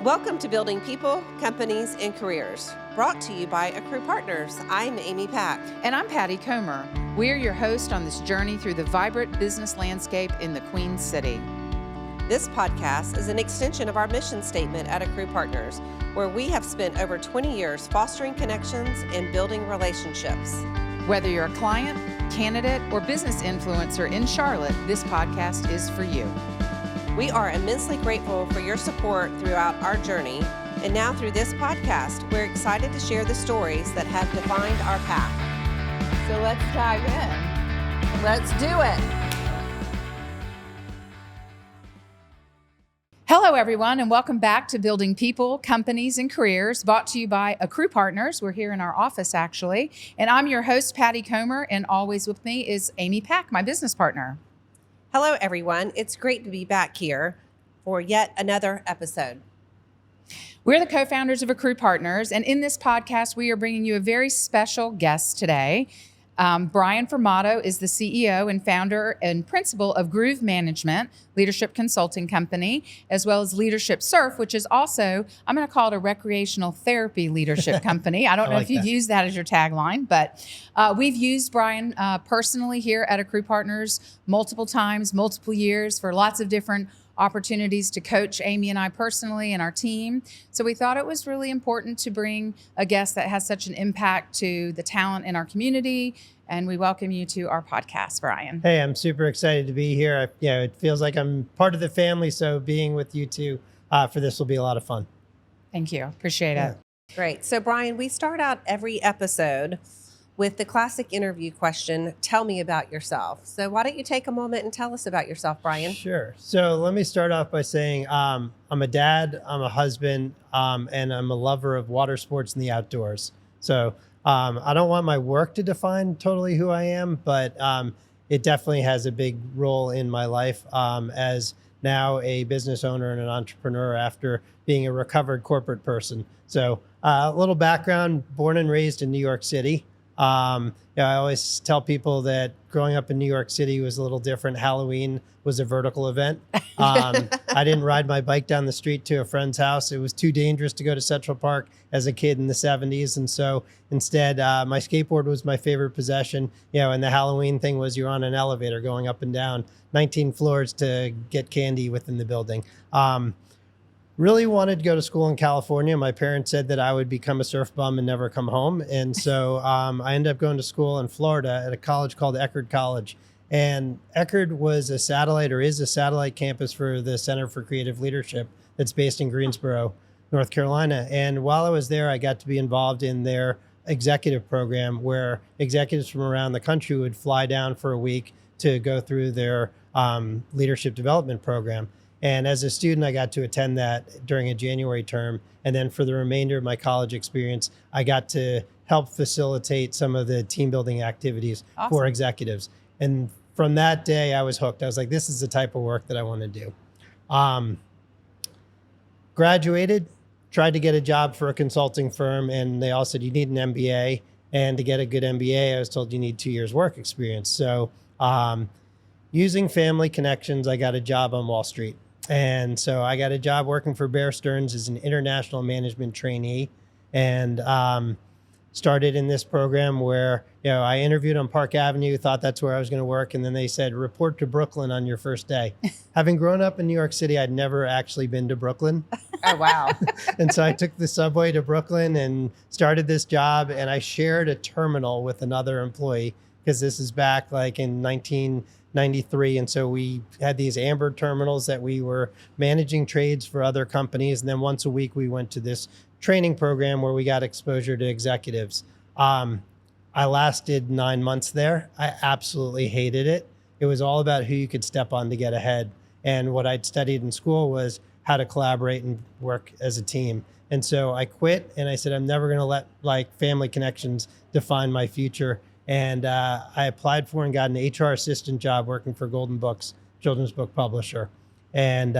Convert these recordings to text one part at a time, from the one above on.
Welcome to Building People, Companies, and Careers, brought to you by AccruePartners. I'm Amy Pack. And I'm Patty Comer. We're your host on this journey through the vibrant business landscape in the Queen City. This podcast is an extension of our mission statement at AccruePartners, where we have spent over 20 years fostering connections and building relationships. Whether you're a client, candidate, or business influencer in Charlotte, this podcast is for you. We are immensely grateful for your support throughout our journey, and now through this podcast, we're excited to share the stories that have defined our path. So let's dive in. Let's do it. Hello, everyone, and welcome back to Building People, Companies, and Careers, brought to you by AccruePartners. We're here in our office, actually, and I'm your host, Patty Comer, and always with me is Amy Pack, my business partner. Hello, everyone. It's great to be back here for yet another episode. We're the co-founders of AccruePartners, and in this podcast, we are bringing you a very special guest today. Brian Formato is the CEO and founder and principal of Groove Management, leadership consulting company, as well as LeaderSurf, which is also, I'm going to call it a recreational therapy leadership company. I don't know if you've used that as your tagline, but we've used Brian personally here at AccruePartners multiple times, multiple years for lots of different opportunities to coach Amy and I personally and our team. So we thought it was really important to bring a guest that has such an impact to the talent in our community. And we welcome you to our podcast, Brian. Hey, I'm super excited to be here. It feels like I'm part of the family. So being with you two for this will be a lot of fun. Thank you. Appreciate it. Great. So Brian, we start out every episode with the classic interview question, tell me about yourself. So why don't you take a moment and tell us about yourself, Brian? Sure. So let me start off by saying I'm a dad, I'm a husband, and I'm a lover of water sports and the outdoors. So I don't want my work to define totally who I am, but it definitely has a big role in my life as now a business owner and an entrepreneur after being a recovered corporate person. So a little background, born and raised in New York City. I always tell people that growing up in New York City was a little different. Halloween was a vertical event. I didn't ride my bike down the street to a friend's house. It was too dangerous to go to Central Park as a kid in the 70s. And so instead, my skateboard was my favorite possession. And the Halloween thing was you're on an elevator going up and down 19 floors to get candy within the building. Really wanted to go to school in California. My parents said that I would become a surf bum and never come home. And so I ended up going to school in Florida at a college called Eckerd College. And Eckerd was a satellite or is a satellite campus for the Center for Creative Leadership that's based in Greensboro, North Carolina. And while I was there, I got to be involved in their executive program where executives from around the country would fly down for a week to go through their leadership development program. And as a student, I got to attend that during a January term. And then for the remainder of my college experience, I got to help facilitate some of the team building activities for executives. And from that day, I was hooked. I was like, this is the type of work that I want to do. Graduated, tried to get a job for a consulting firm. And they all said, you need an MBA. And to get a good MBA, I was told you need 2 years work experience. So using family connections, I got a job on Wall Street. And so I got a job working for Bear Stearns as an international management trainee and started in this program where, I interviewed on Park Avenue, thought that's where I was going to work. And then they said, report to Brooklyn on your first day. Having grown up in New York City, I'd never actually been to Brooklyn. Oh, wow. And so I took the subway to Brooklyn and started this job. And I shared a terminal with another employee because this is back like in 1993. And so we had these amber terminals that we were managing trades for other companies. And then once a week, we went to this training program where we got exposure to executives. I lasted 9 months there. I absolutely hated it. It was all about who you could step on to get ahead. And what I'd studied in school was how to collaborate and work as a team. And so I quit and I said, I'm never going to let family connections define my future. And I applied for and got an HR assistant job working for Golden Books, children's book publisher, and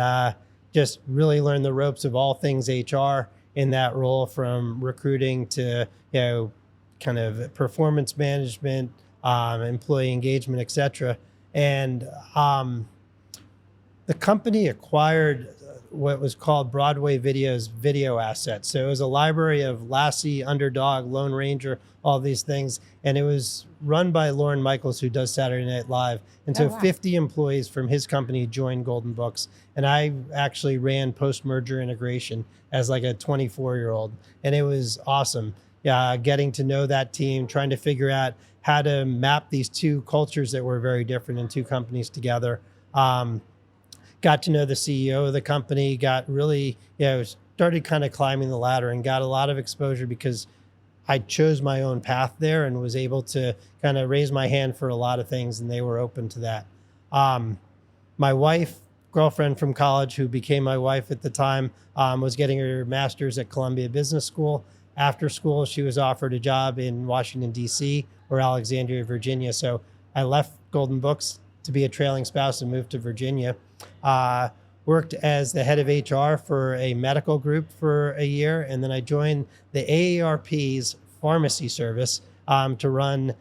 just really learned the ropes of all things HR in that role, from recruiting to kind of performance management, employee engagement, et cetera. And the company acquired what was called Broadway Video's video assets. So it was a library of Lassie, Underdog, Lone Ranger, all these things. And it was run by Lorne Michaels, who does Saturday Night Live. And so 50 employees from his company joined Golden Books. And I actually ran post-merger integration as like a 24-year-old. And it was awesome. Yeah, getting to know that team, trying to figure out how to map these two cultures that were very different in two companies together. Got to know the CEO of the company, got really, started kind of climbing the ladder and got a lot of exposure because I chose my own path there and was able to kind of raise my hand for a lot of things, and they were open to that. My wife, girlfriend from college, who became my wife at the time, was getting her master's at Columbia Business School. After school, she was offered a job in Washington, D.C. or Alexandria, Virginia. So I left Golden Books to be a trailing spouse and moved to Virginia. Worked as the head of HR for a medical group for a year. And then I joined the AARP's pharmacy service to run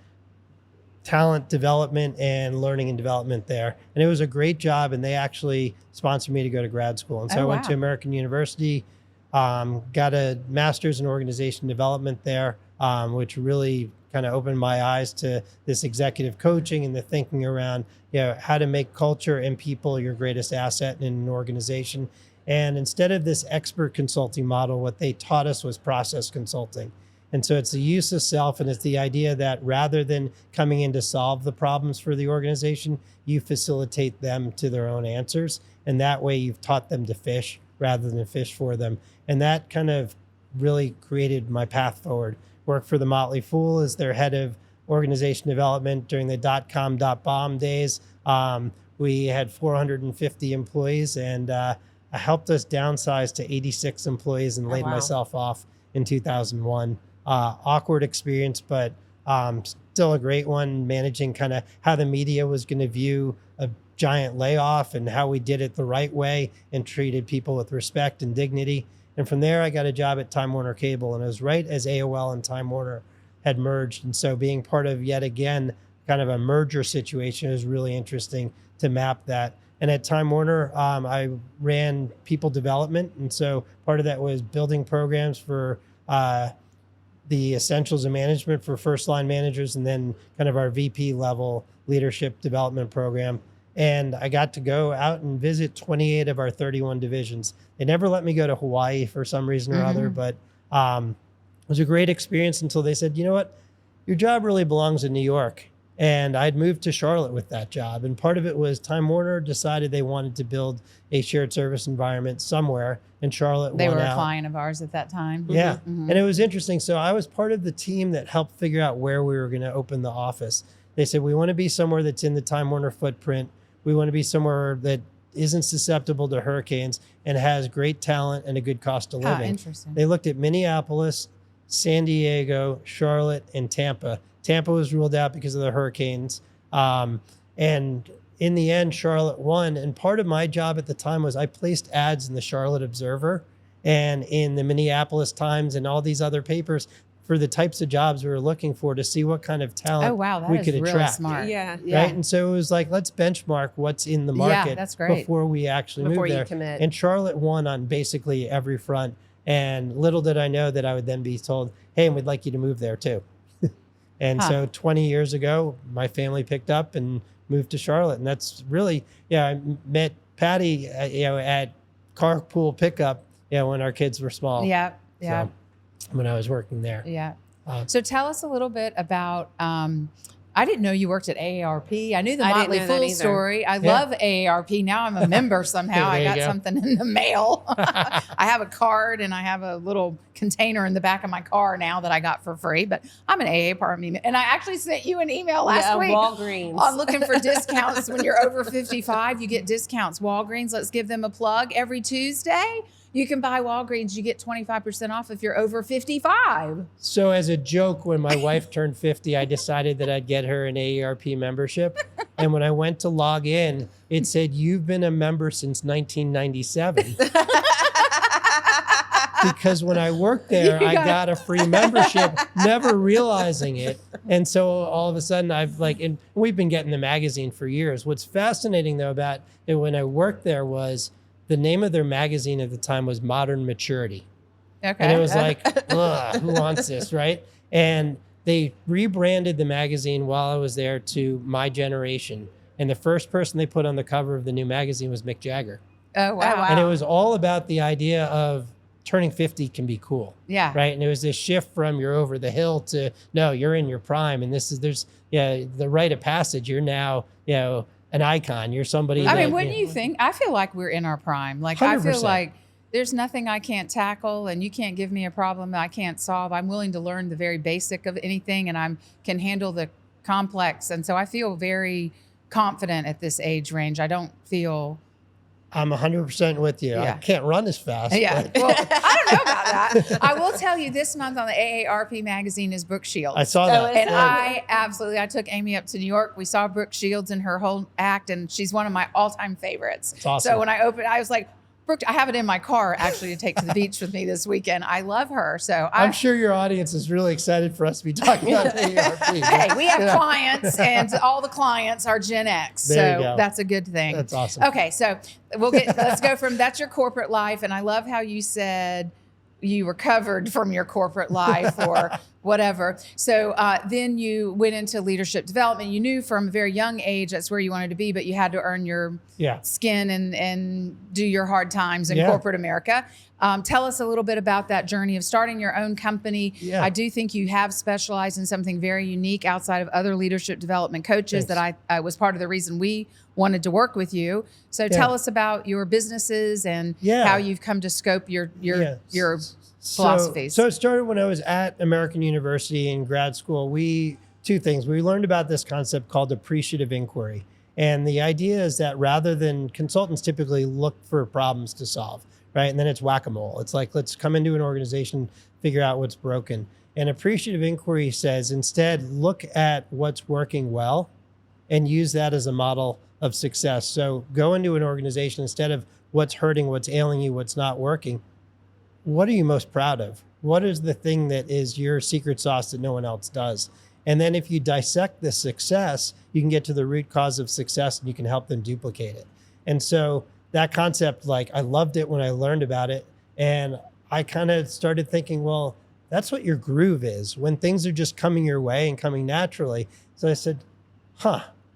talent development and learning and development there. And it was a great job. And they actually sponsored me to go to grad school. And so I went to American University, got a master's in organization development there, which really kind of opened my eyes to this executive coaching and the thinking around, how to make culture and people your greatest asset in an organization. And instead of this expert consulting model, what they taught us was process consulting. And so it's the use of self, and it's the idea that rather than coming in to solve the problems for the organization, you facilitate them to their own answers. And that way you've taught them to fish rather than fish for them. And that kind of really created my path forward. Worked for the Motley Fool as their head of organization development during the .com.bomb days. We had 450 employees, and I helped us downsize to 86 employees and laid myself off in 2001. Awkward experience, but still a great one, managing kind of how the media was going to view a giant layoff and how we did it the right way and treated people with respect and dignity. And from there, I got a job at Time Warner Cable, and it was right as AOL and Time Warner had merged. And so being part of, yet again, kind of a merger situation is really interesting to map that. And at Time Warner, I ran people development. And so part of that was building programs for the essentials of management for first line managers, and then kind of our VP level leadership development program. And I got to go out and visit 28 of our 31 divisions. They never let me go to Hawaii for some reason or other, but it was a great experience until they said, you know what, your job really belongs in New York. And I'd moved to Charlotte with that job. And part of it was Time Warner decided they wanted to build a shared service environment somewhere, and Charlotte They won were a out. client of ours at that time. Yeah. And it was interesting. So I was part of the team that helped figure out where we were going to open the office. They said, we want to be somewhere that's in the Time Warner footprint. We want to be somewhere that isn't susceptible to hurricanes and has great talent and a good cost of living. Interesting. They looked at Minneapolis, San Diego, Charlotte, and Tampa. Tampa was ruled out because of the hurricanes. And in the end, Charlotte won. And part of my job at the time was I placed ads in the Charlotte Observer and in the Minneapolis Times and all these other papers for the types of jobs we were looking for to see what kind of talent we could really attract. smart. Yeah. Right. And so it was like, let's benchmark what's in the market that's great. before we actually move there. Commit. And Charlotte won on basically every front. And little did I know that I would then be told, hey, and we'd like you to move there too. And so 20 years ago, my family picked up and moved to Charlotte. And that's really, I met Patty, at carpool pickup, when our kids were small. Yeah. So, when I was working there. Yeah. So tell us a little bit about, I didn't know you worked at AARP. I knew the I didn't Motley know that Fool either. story. I love AARP. Now I'm a member somehow. I There you got go. something in the mail. I have a card and I have a little container in the back of my car now that I got for free, but I'm an AARP. And I actually sent you an email last week. Walgreens. I'm looking for discounts. When you're over 55, you get discounts. Walgreens, let's give them a plug. Every Tuesday, you can buy Walgreens. You get 25% off if you're over 55. So as a joke, when my wife turned 50, I decided that I'd get her an AARP membership. And when I went to log in, it said, you've been a member since 1997. Because when I worked there, I got a free membership, never realizing it. And so all of a sudden and we've been getting the magazine for years. What's fascinating though about it when I worked there was the name of their magazine at the time was Modern Maturity. Okay. And it was like, ugh, who wants this, right? And they rebranded the magazine while I was there to My Generation. And the first person they put on the cover of the new magazine was Mick Jagger. Oh, wow. And it was all about the idea of turning 50 can be cool. Yeah. Right. And it was this shift from you're over the hill to, no, you're in your prime. And there's the rite of passage. You're now, an icon. You're somebody. I mean, wouldn't you think? I feel like we're in our prime. Like, 100%. I feel like there's nothing I can't tackle, and you can't give me a problem that I can't solve. I'm willing to learn the very basic of anything, and I can handle the complex. And so I feel very confident at this age range. I don't feel... I'm 100% with you. Yeah. I can't run as fast. Yeah. Well, I don't know about that. I will tell you, this month on the AARP magazine is Brooke Shields. I saw that. And I took Amy up to New York. We saw Brooke Shields in her whole act, and she's one of my all-time favorites. That's awesome. So when I opened, I was like, Brooke, I have it in my car actually to take to the beach with me this weekend. I love her. So I'm sure your audience is really excited for us to be talking about AARP. Hey, we have clients, and all the clients are Gen X. There you so go. that's a good thing. That's awesome. Okay, so let's go from that's your corporate life. And I love how you said you recovered from your corporate life or whatever. So then you went into leadership development. You knew from a very young age that's where you wanted to be, but you had to earn your skin and do your hard times in corporate America. Tell us a little bit about that journey of starting your own company. Yeah. I do think you have specialized in something very unique outside of other leadership development coaches. Thanks. That I was part of the reason we wanted to work with you. So tell us about your businesses and how you've come to scope your philosophies. So it started when I was at American University in grad school. Two things. We learned about this concept called appreciative inquiry. And the idea is that rather than consultants typically look for problems to solve, right? And then it's whack-a-mole. It's like, let's come into an organization, figure out what's broken. And appreciative inquiry says instead, look at what's working well and use that as a model of success. So go into an organization, instead of what's hurting, what's ailing you, what's not working, what are you most proud of? What is the thing that is your secret sauce that no one else does? And then if you dissect the success, you can get to the root cause of success and you can help them duplicate it. And so that concept, I loved it when I learned about it. And I kind of started thinking, well, that's what your groove is, when things are just coming your way and coming naturally. So I said,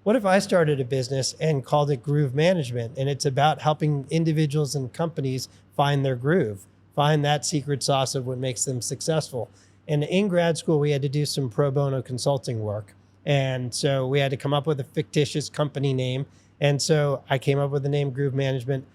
what if I started a business and called it Groove Management? And it's about helping individuals and companies find their groove, find that secret sauce of what makes them successful. And in grad school, we had to do some pro bono consulting work. And so we had to come up with a fictitious company name. And so I came up with the name Groove Management.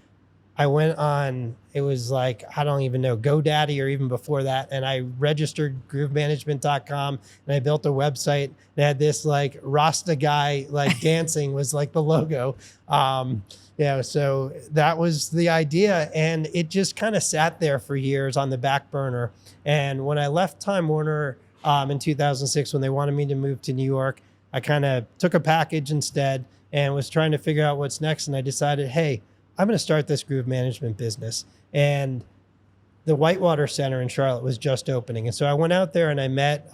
I went on, it was like, I don't even know, GoDaddy or even before that. And I registered groovemanagement.com and I built a website that had this Rasta guy dancing was the logo. So that was the idea. And it just kind of sat there for years on the back burner. And when I left Time Warner in 2006, when they wanted me to move to New York, I kind of took a package instead and was trying to figure out what's next. And I decided, hey, I'm going to start this Groove Management business. And the Whitewater Center in Charlotte was just opening. And so I went out there and I met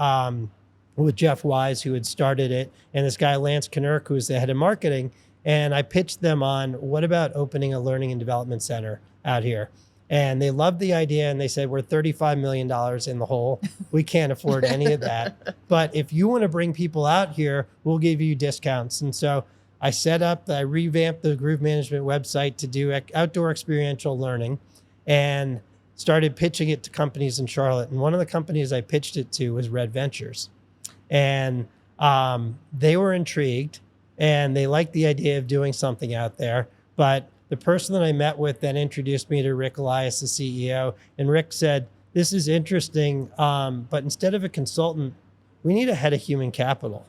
with Jeff Wise, who had started it, and this guy, Lance Knurk, who was the head of marketing. And I pitched them on, what about opening a learning and development center out here? And they loved the idea. And they said, we're $35 million in the hole. We can't afford any of that. But if you want to bring people out here, we'll give you discounts. And so I revamped the Groove Management website to do outdoor experiential learning and started pitching it to companies in Charlotte. And one of the companies I pitched it to was Red Ventures. And they were intrigued and they liked the idea of doing something out there. But the person that I met with then introduced me to Rick Elias, the CEO. And Rick said, this is interesting, but instead of a consultant, we need a head of human capital.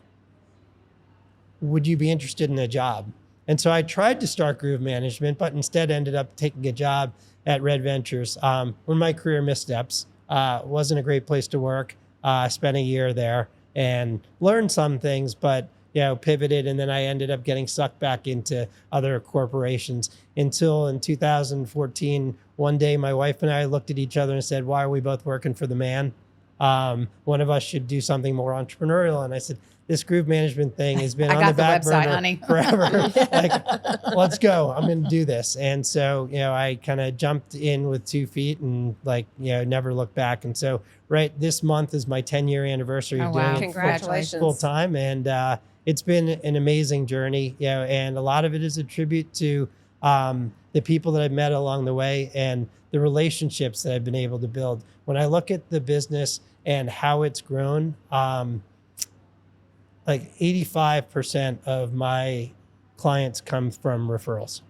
Would you be interested in a job? And so I tried to start Groove Management, but instead ended up taking a job at Red Ventures. One of my career missteps. Wasn't a great place to work. Spent a year there and learned some things, but pivoted. And then I ended up getting sucked back into other corporations until in 2014, one day my wife and I looked at each other and said, why are we both working for the man? One of us should do something more entrepreneurial. And I said, this group management thing has been I on got the back the website, burner honey. forever. Like, let's go. I'm going to do this. And so, I kind of jumped in with 2 feet and never looked back. And so this month is my 10-year anniversary Oh, of wow. doing it Congratulations. full time. And it's been an amazing journey, and a lot of it is a tribute to the people that I've met along the way and the relationships that I've been able to build. When I look at the business and how it's grown, like 85% of my clients come from referrals.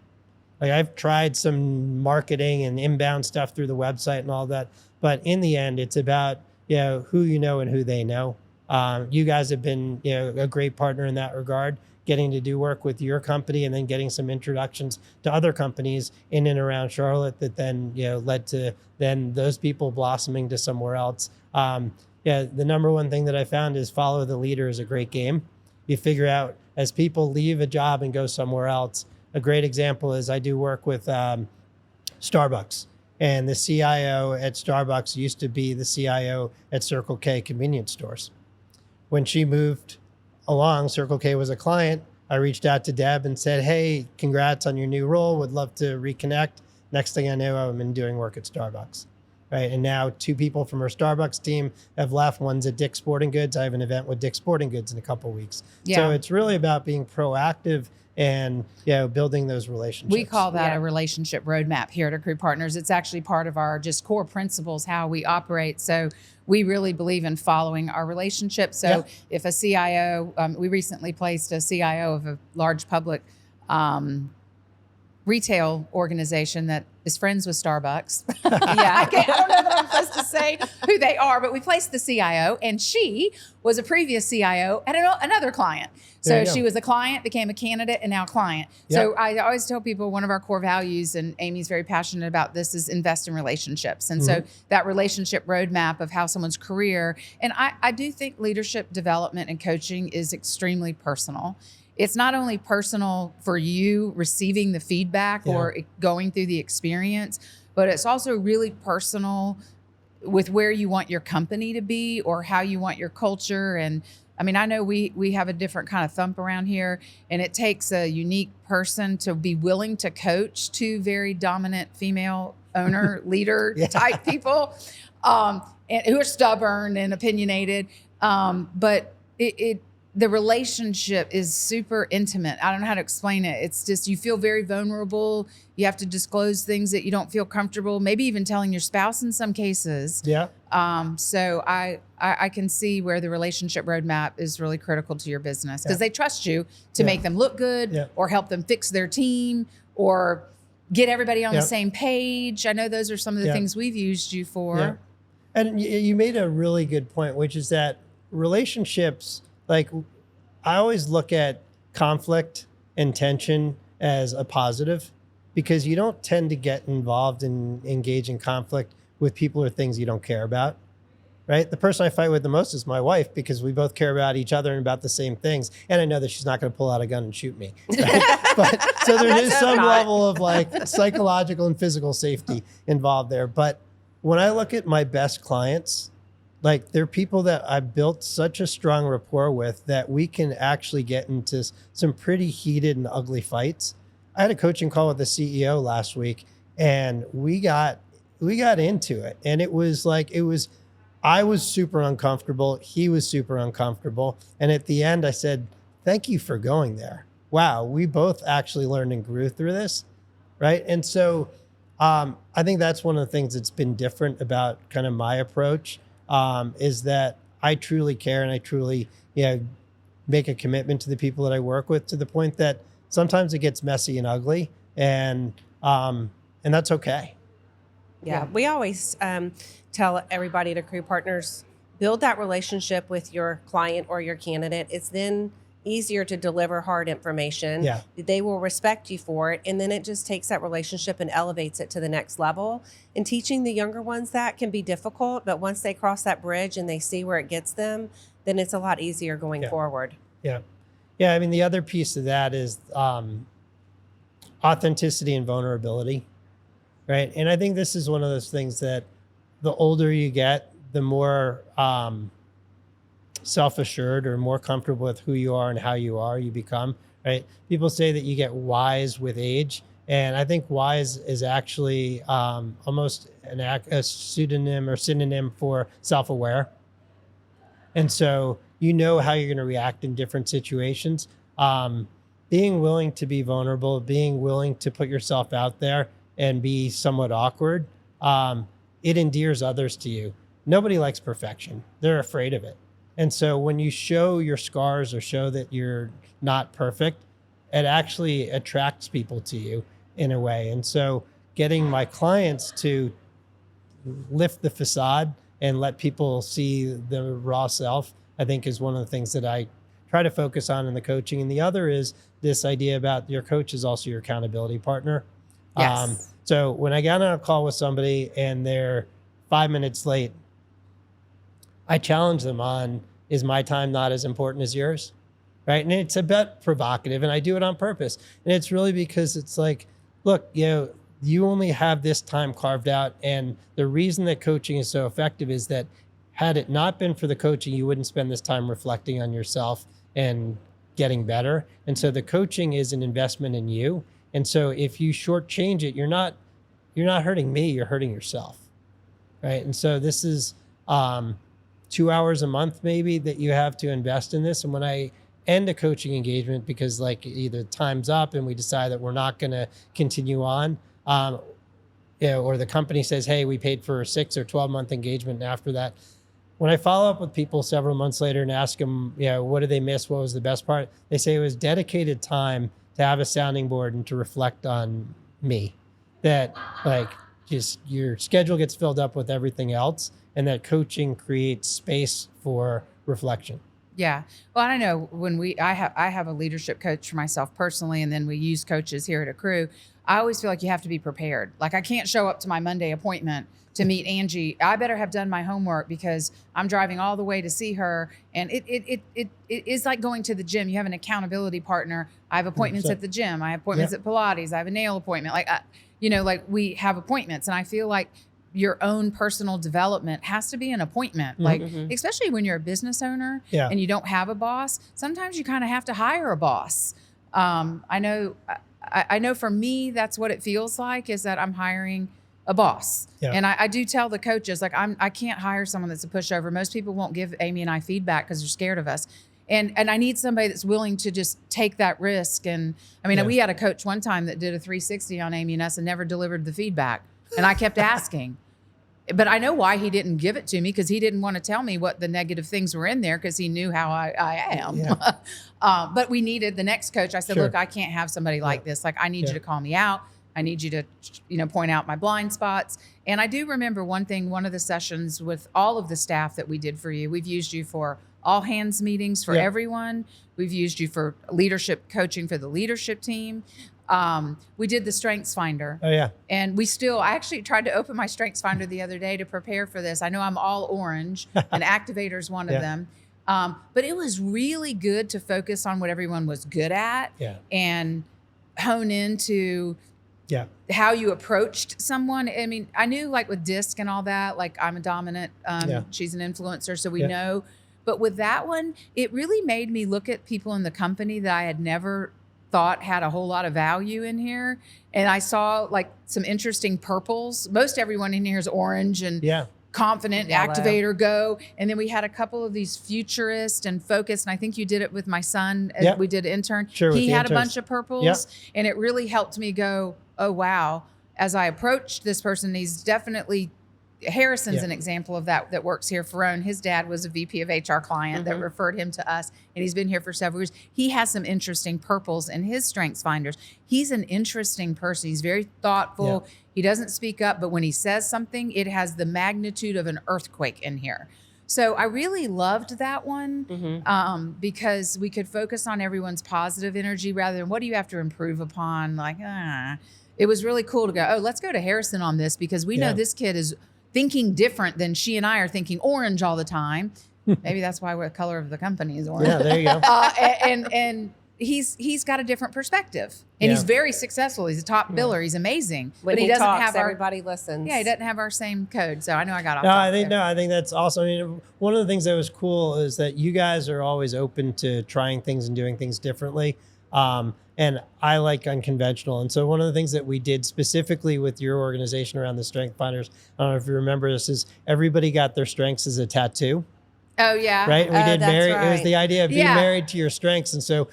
Like, I've tried some marketing and inbound stuff through the website and all that, but in the end, it's about who you know and who they know. You guys have been a great partner in that regard, getting to do work with your company and then getting some introductions to other companies in and around Charlotte that then led to then those people blossoming to somewhere else. The number one thing that I found is follow the leader is a great game. You figure out as people leave a job and go somewhere else. A great example is I do work with Starbucks, and the CIO at Starbucks used to be the CIO at Circle K convenience stores. When she moved along, Circle K was a client. I reached out to Deb and said, hey, congrats on your new role. Would love to reconnect. Next thing I know, I've been doing work at Starbucks. Right. And now 2 people from our Starbucks team have left. One's at Dick's Sporting Goods. I have an event with Dick's Sporting Goods in a couple of weeks. Yeah. So it's really about being proactive and building those relationships. We call that a relationship roadmap here at AccruePartners. It's actually part of our just core principles, how we operate. So we really believe in following our relationships. So if a CIO, we recently placed a CIO of a large public retail organization that is friends with Starbucks. I don't know that I'm supposed to say who they are, but we placed the CIO, and she was a previous CIO at another client. So she was a client, became a candidate, and now a client. So I always tell people one of our core values, and Amy's very passionate about this, is invest in relationships. And so that relationship roadmap of how someone's career, and I do think leadership development and coaching is extremely personal. It's not only personal for you receiving the feedback or going through the experience, but it's also really personal with where you want your company to be or how you want your culture. And I mean, I know we have a different kind of thump around here, and it takes a unique person to be willing to coach 2 very dominant female owner leader type people and who are stubborn and opinionated. But the relationship is super intimate. I don't know how to explain it. It's just, you feel very vulnerable. You have to disclose things that you don't feel comfortable, maybe even telling your spouse in some cases. Yeah. So I can see where the relationship roadmap is really critical to your business, because they trust you to make them look good or help them fix their team or get everybody on the same page. I know those are some of the things we've used you for. Yeah. And you made a really good point, which is that relationships, like, I always look at conflict and tension as a positive, because you don't tend to get involved and engage in conflict with people or things you don't care about, right? The person I fight with the most is my wife, because we both care about each other and about the same things. And I know that she's not going to pull out a gun and shoot me. Right? But so there is some level of like psychological and physical safety involved there. But when I look at my best clients, like, they're people that I built such a strong rapport with that we can actually get into some pretty heated and ugly fights. I had a coaching call with the CEO last week, and we got into it. And it was like, I was super uncomfortable. He was super uncomfortable. And at the end I said, thank you for going there. Wow. We both actually learned and grew through this. Right. And so I think that's one of the things that's been different about kind of my approach. Is that I truly care, and I truly, make a commitment to the people that I work with, to the point that sometimes it gets messy and ugly, and that's okay. Yeah, we always tell everybody at AccruePartners, build that relationship with your client or your candidate. It's then easier to deliver hard information. Yeah. They will respect you for it. And then it just takes that relationship and elevates it to the next level. And teaching the younger ones that can be difficult, but once they cross that bridge and they see where it gets them, then it's a lot easier going forward. Yeah. Yeah. I mean, the other piece of that is authenticity and vulnerability. Right. And I think this is one of those things that the older you get, the more self-assured or more comfortable with who you are and how you are, you become, right? People say that you get wise with age. And I think wise is actually almost a pseudonym or synonym for self-aware. And so you know how you're going to react in different situations. Being willing to be vulnerable, being willing to put yourself out there and be somewhat awkward, it endears others to you. Nobody likes perfection. They're afraid of it. And so when you show your scars or show that you're not perfect, it actually attracts people to you in a way. And so getting my clients to lift the facade and let people see the raw self, I think is one of the things that I try to focus on in the coaching. And the other is this idea about your coach is also your accountability partner. Yes. So when I get on a call with somebody and they're 5 minutes late, I challenge them on, is my time not as important as yours? Right. And it's a bit provocative and I do it on purpose. And it's really because it's like, look, you only have this time carved out. And the reason that coaching is so effective is that had it not been for the coaching, you wouldn't spend this time reflecting on yourself and getting better. And so the coaching is an investment in you. And so if you shortchange it, you're not hurting me, you're hurting yourself. Right. And so this is 2 hours a month maybe that you have to invest in this. And when I end a coaching engagement, because like either time's up and we decide that we're not going to continue on, or the company says, hey, we paid for a 6 or 12 month engagement. And after that, when I follow up with people several months later and ask them, what did they miss? What was the best part? They say it was dedicated time to have a sounding board and to reflect on me. That like just your schedule gets filled up with everything else, and that coaching creates space for reflection. Yeah. Well, I don't know, I have a leadership coach for myself personally, and then we use coaches here at Accrue. I always feel like you have to be prepared. Like I can't show up to my Monday appointment to meet Angie. I better have done my homework because I'm driving all the way to see her. And it is like going to the gym. You have an accountability partner. I have appointments at the gym. I have appointments at Pilates. I have a nail appointment. Like we have appointments, and I feel like your own personal development has to be an appointment. Like, especially when you're a business owner and you don't have a boss, sometimes you kind of have to hire a boss. I know for me, that's what it feels like, is that I'm hiring a boss. Yeah. And I do tell the coaches, like I can't hire someone that's a pushover. Most people won't give Amy and I feedback because they're scared of us. And I need somebody that's willing to just take that risk. And I mean, we had a coach one time that did a 360 on Amy and us and never delivered the feedback. And I kept asking. But I know why he didn't give it to me, because he didn't want to tell me what the negative things were in there, because he knew how I am. Yeah. But we needed the next coach. I said, look, I can't have somebody like this. Like, I need you to call me out. I need you to, point out my blind spots. And I do remember one thing, one of the sessions with all of the staff that we did for you, we've used you for all hands meetings for everyone. We've used you for leadership coaching for the leadership team. We did the Strengths Finder. Oh yeah. And I actually tried to open my Strengths Finder the other day to prepare for this. I know I'm all orange and Activator is one of them. But it was really good to focus on what everyone was good at and hone into how you approached someone. I mean, I knew like with DISC and all that, like I'm a dominant, she's an influencer, so we know. But with that one, it really made me look at people in the company that I had never thought had a whole lot of value in here. And I saw like some interesting purples. Most everyone in here is orange and confident, Activator, go. And then we had a couple of these futurist and focused. And I think you did it with my son as we did intern. Sure, he had a bunch of purples and it really helped me go, oh, wow. As I approached this person, he's definitely, Harrison's an example of that works here. Ferone, his dad was a VP of HR client that referred him to us, and he's been here for several years. He has some interesting purples in his Strengths Finders. He's an interesting person. He's very thoughtful. He doesn't speak up, but when he says something, it has the magnitude of an earthquake in here. So I really loved that one because we could focus on everyone's positive energy rather than what do you have to improve upon? Like, it was really cool to go, oh, let's go to Harrison on this because we know this kid is thinking different than she and I are thinking orange all the time. Maybe that's why the color of the company is orange. Yeah, there you go. he's got a different perspective, and he's very successful. He's a top biller. He's amazing, When but he he doesn't talks, have our, everybody listens. yeah, he doesn't have our same code. So I know I got off. No, topic there. I think that's awesome. I mean, one of the things that was cool is that you guys are always open to trying things and doing things differently. And I like unconventional. And so one of the things that we did specifically with your organization around the Strength Finders, I don't know if you remember this, is everybody got their strengths as a tattoo. Oh yeah, Right. We did that's marry. It was right. the idea of being Yeah. married to your strengths. And so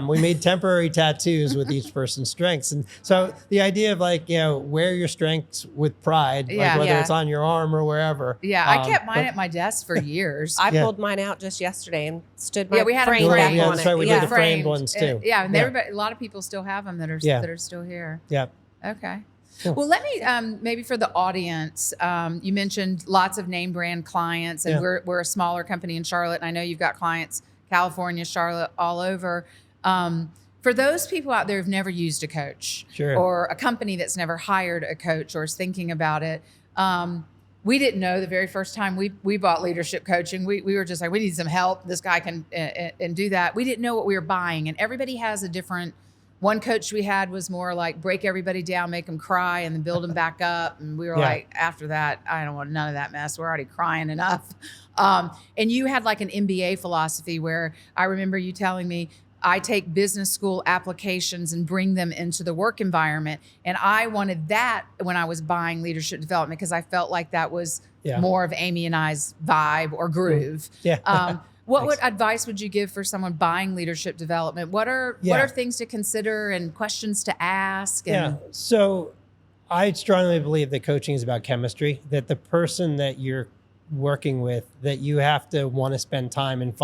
we made temporary tattoos with each person's strengths. And so the idea of like, wear your strengths with pride, Yeah. like whether Yeah. it's on your arm or wherever. yeah. I kept mine but- at my desk for years. I Yeah. pulled mine out just yesterday and stood my Yeah, we had 'em frame framed. back Yeah, on that's it. right. We did the framed ones too. Yeah, and Yeah. everybody, a lot of people still have them that are still here. Yeah. Okay. Cool. Well, let me maybe for the audience, you mentioned lots of name brand clients, and Yeah. we're a smaller company in Charlotte, and I know you've got clients California, Charlotte, all over. For those people out there who've never used a coach, Sure. or a company that's never hired a coach or is thinking about it, we didn't know the very first time we bought leadership coaching. We were just like, we need some help. This guy can and do that. We didn't know what we were buying, and everybody has a different. One coach we had was more like break everybody down, make them cry, and then build them back up. And we were Yeah. like, after that, I don't want none of that mess. We're already crying enough. And you had like an MBA philosophy where I remember you telling me, I take business school applications and bring them into the work environment. And I wanted that when I was buying leadership development, because I felt like that was Yeah. more of Amy and I's vibe or groove. Yeah. What advice would you give for someone buying leadership development? What are things to consider and questions to ask? Yeah. And, So I strongly believe that coaching is about chemistry, that the person that you're working with, that you have to want to spend time and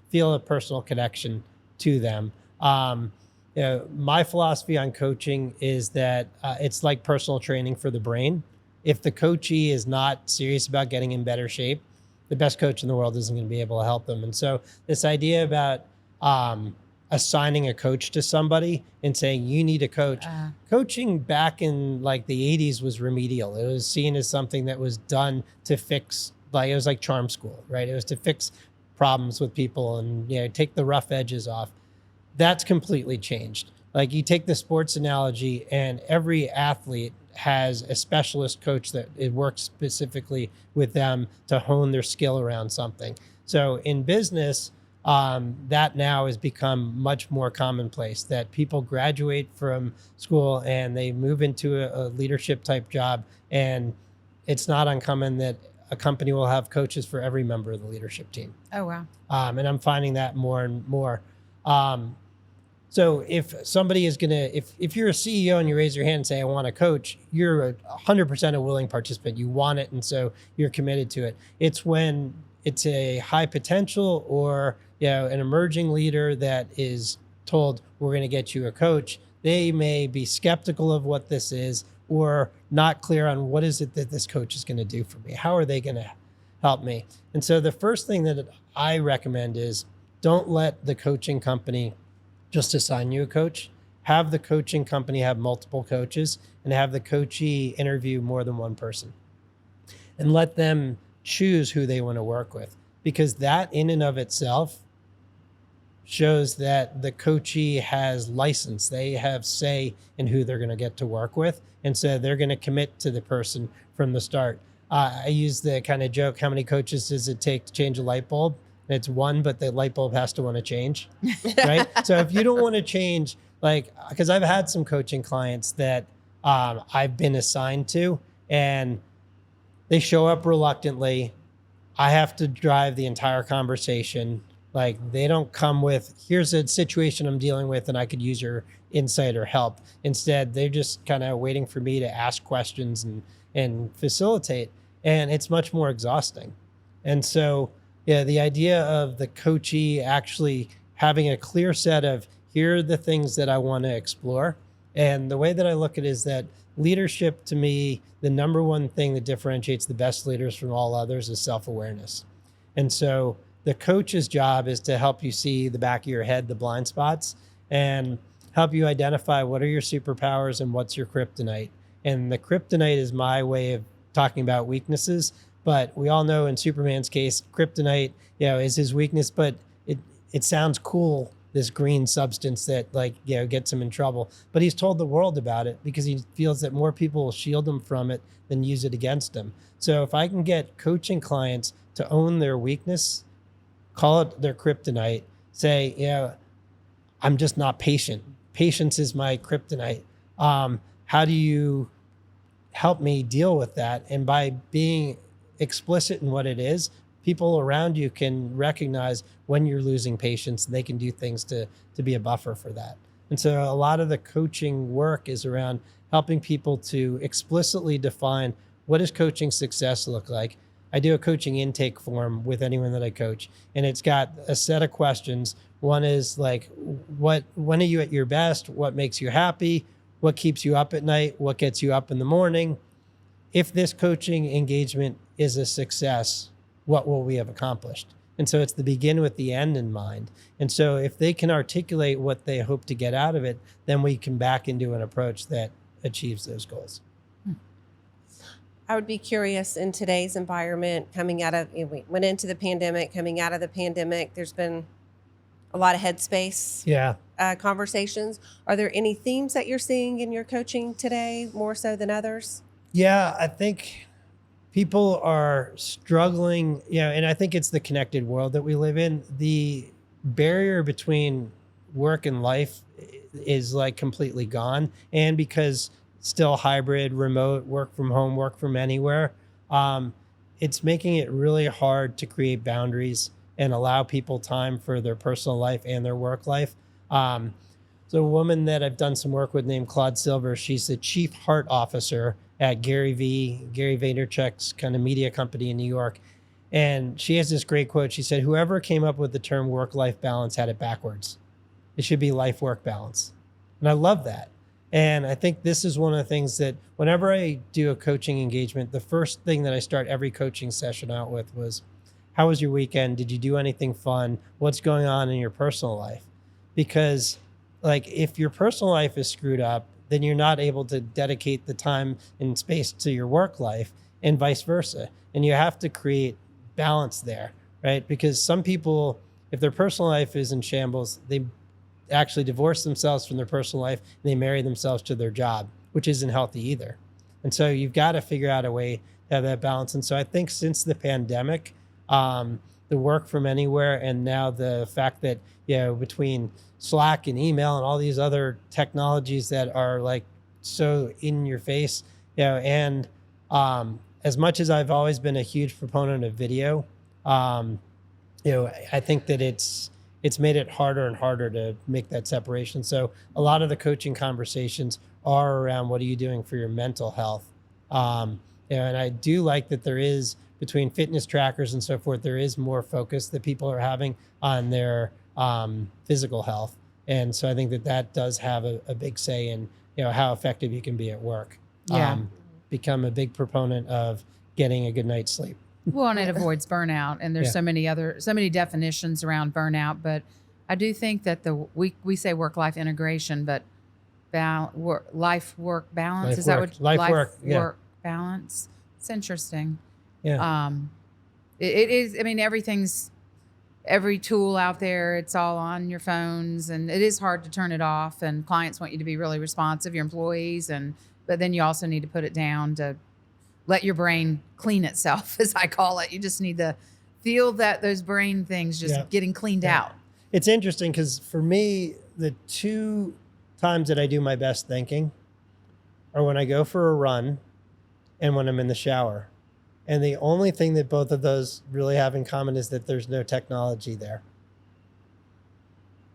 feel a personal connection to them. My philosophy on coaching is that it's like personal training for the brain. If the coachee is not serious about getting in better shape, the best coach in the world isn't going to be able to help them. And so this idea about assigning a coach to somebody and saying, you need a coach. Coaching back in like the 80s was remedial. It was seen as something that was done to fix, like it was like charm school, right? It was to fix problems with people and take the rough edges off. That's completely changed. Like you take the sports analogy, and every athlete has a specialist coach that it works specifically with them to hone their skill around something. So in business, that now has become much more commonplace, that people graduate from school and they move into a leadership type job. And it's not uncommon that a company will have coaches for every member of the leadership team. oh, wow. And I'm finding that more and more. So if somebody is if you're a CEO and you raise your hand and say, I want a coach, you're 100% a willing participant. You want it. And so you're committed to it. It's when it's a high potential or an emerging leader that is told, we're going to get you a coach. They may be skeptical of what this is or not clear on what is it that this coach is going to do for me. How are they going to help me? And so the first thing that I recommend is don't let the coaching company just assign you a coach. Have the coaching company have multiple coaches and have the coachee interview more than one person. And let them choose who they want to work with, because that in and of itself shows that the coachee has license. They have say in who they're going to get to work with. And so they're going to commit to the person from the start. I use the kind of joke, how many coaches does it take to change a light bulb? It's one, but the light bulb has to want to change, right? So if you don't want to change, because I've had some coaching clients that I've been assigned to, and they show up reluctantly. I have to drive the entire conversation. Like they don't come with, here's a situation I'm dealing with and I could use your insight or help. Instead, they're just kind of waiting for me to ask questions and facilitate. And it's much more exhausting. And so, the idea of the coachee actually having a clear set of, here are the things that I want to explore. And the way that I look at it is that leadership, to me, the number one thing that differentiates the best leaders from all others is self-awareness. And so the coach's job is to help you see the back of your head, the blind spots, and help you identify what are your superpowers and what's your kryptonite. And the kryptonite is my way of talking about weaknesses. But we all know in Superman's case, kryptonite, is his weakness, but it sounds cool this green substance that gets him in trouble. But he's told the world about it because he feels that more people will shield him from it than use it against him. So if I can get coaching clients to own their weakness, call it their kryptonite, say, I'm just not patient. Patience is my kryptonite. How do you help me deal with that? And by being explicit in what it is, people around you can recognize when you're losing patience, and they can do things to be a buffer for that. And so a lot of the coaching work is around helping people to explicitly define, what does coaching success look like? I do a coaching intake form with anyone that I coach, and it's got a set of questions. One is like, when are you at your best? What makes you happy? What keeps you up at night? What gets you up in the morning? If this coaching engagement is a success, what will we have accomplished? And so it's the begin with the end in mind. And so if they can articulate what they hope to get out of it, then we can back into an approach that achieves those goals. I would be curious, in today's environment, we went into the pandemic, coming out of the pandemic, there's been a lot of headspace conversations. Are there any themes that you're seeing in your coaching today more so than others? Yeah, I think people are struggling, and I think it's the connected world that we live in. The barrier between work and life is like completely gone. And because still hybrid, remote, work from home, work from anywhere, it's making it really hard to create boundaries and allow people time for their personal life and their work life. So a woman that I've done some work with named Claude Silver, she's the chief heart officer at Gary Vaynerchuk's kind of media company in New York. And she has this great quote. She said, whoever came up with the term work-life balance had it backwards. It should be life-work balance. And I love that. And I think this is one of the things that whenever I do a coaching engagement, the first thing that I start every coaching session out with was, how was your weekend? Did you do anything fun? What's going on in your personal life? Because if your personal life is screwed up, then you're not able to dedicate the time and space to your work life, and vice versa. And you have to create balance there, right? Because some people, if their personal life is in shambles, they actually divorce themselves from their personal life and they marry themselves to their job, which isn't healthy either. And so you've got to figure out a way to have that balance. And so I think since the pandemic, the work from anywhere, and now the fact that, between Slack and email and all these other technologies that are so in your face, and as much as I've always been a huge proponent of video, I think that it's made it harder and harder to make that separation. So a lot of the coaching conversations are around, what are you doing for your mental health? And I do like that there is, between fitness trackers and so forth, there is more focus that people are having on their physical health. And so I think that does have a big say in, how effective you can be at work. Become a big proponent of getting a good night's sleep. Well, and it avoids burnout. And there's so many definitions around burnout. But I do think that we say work-life integration, but life-work balance. Is that what life-work balance? It's interesting. Yeah. It is. I mean, every tool out there, it's all on your phones, and it is hard to turn it off. And clients want you to be really responsive, your employees, but then you also need to put it down to let your brain clean itself, as I call it. You just need to feel that those brain things just getting cleaned out. It's interesting because for me, the two times that I do my best thinking are when I go for a run and when I'm in the shower. And the only thing that both of those really have in common is that there's no technology there.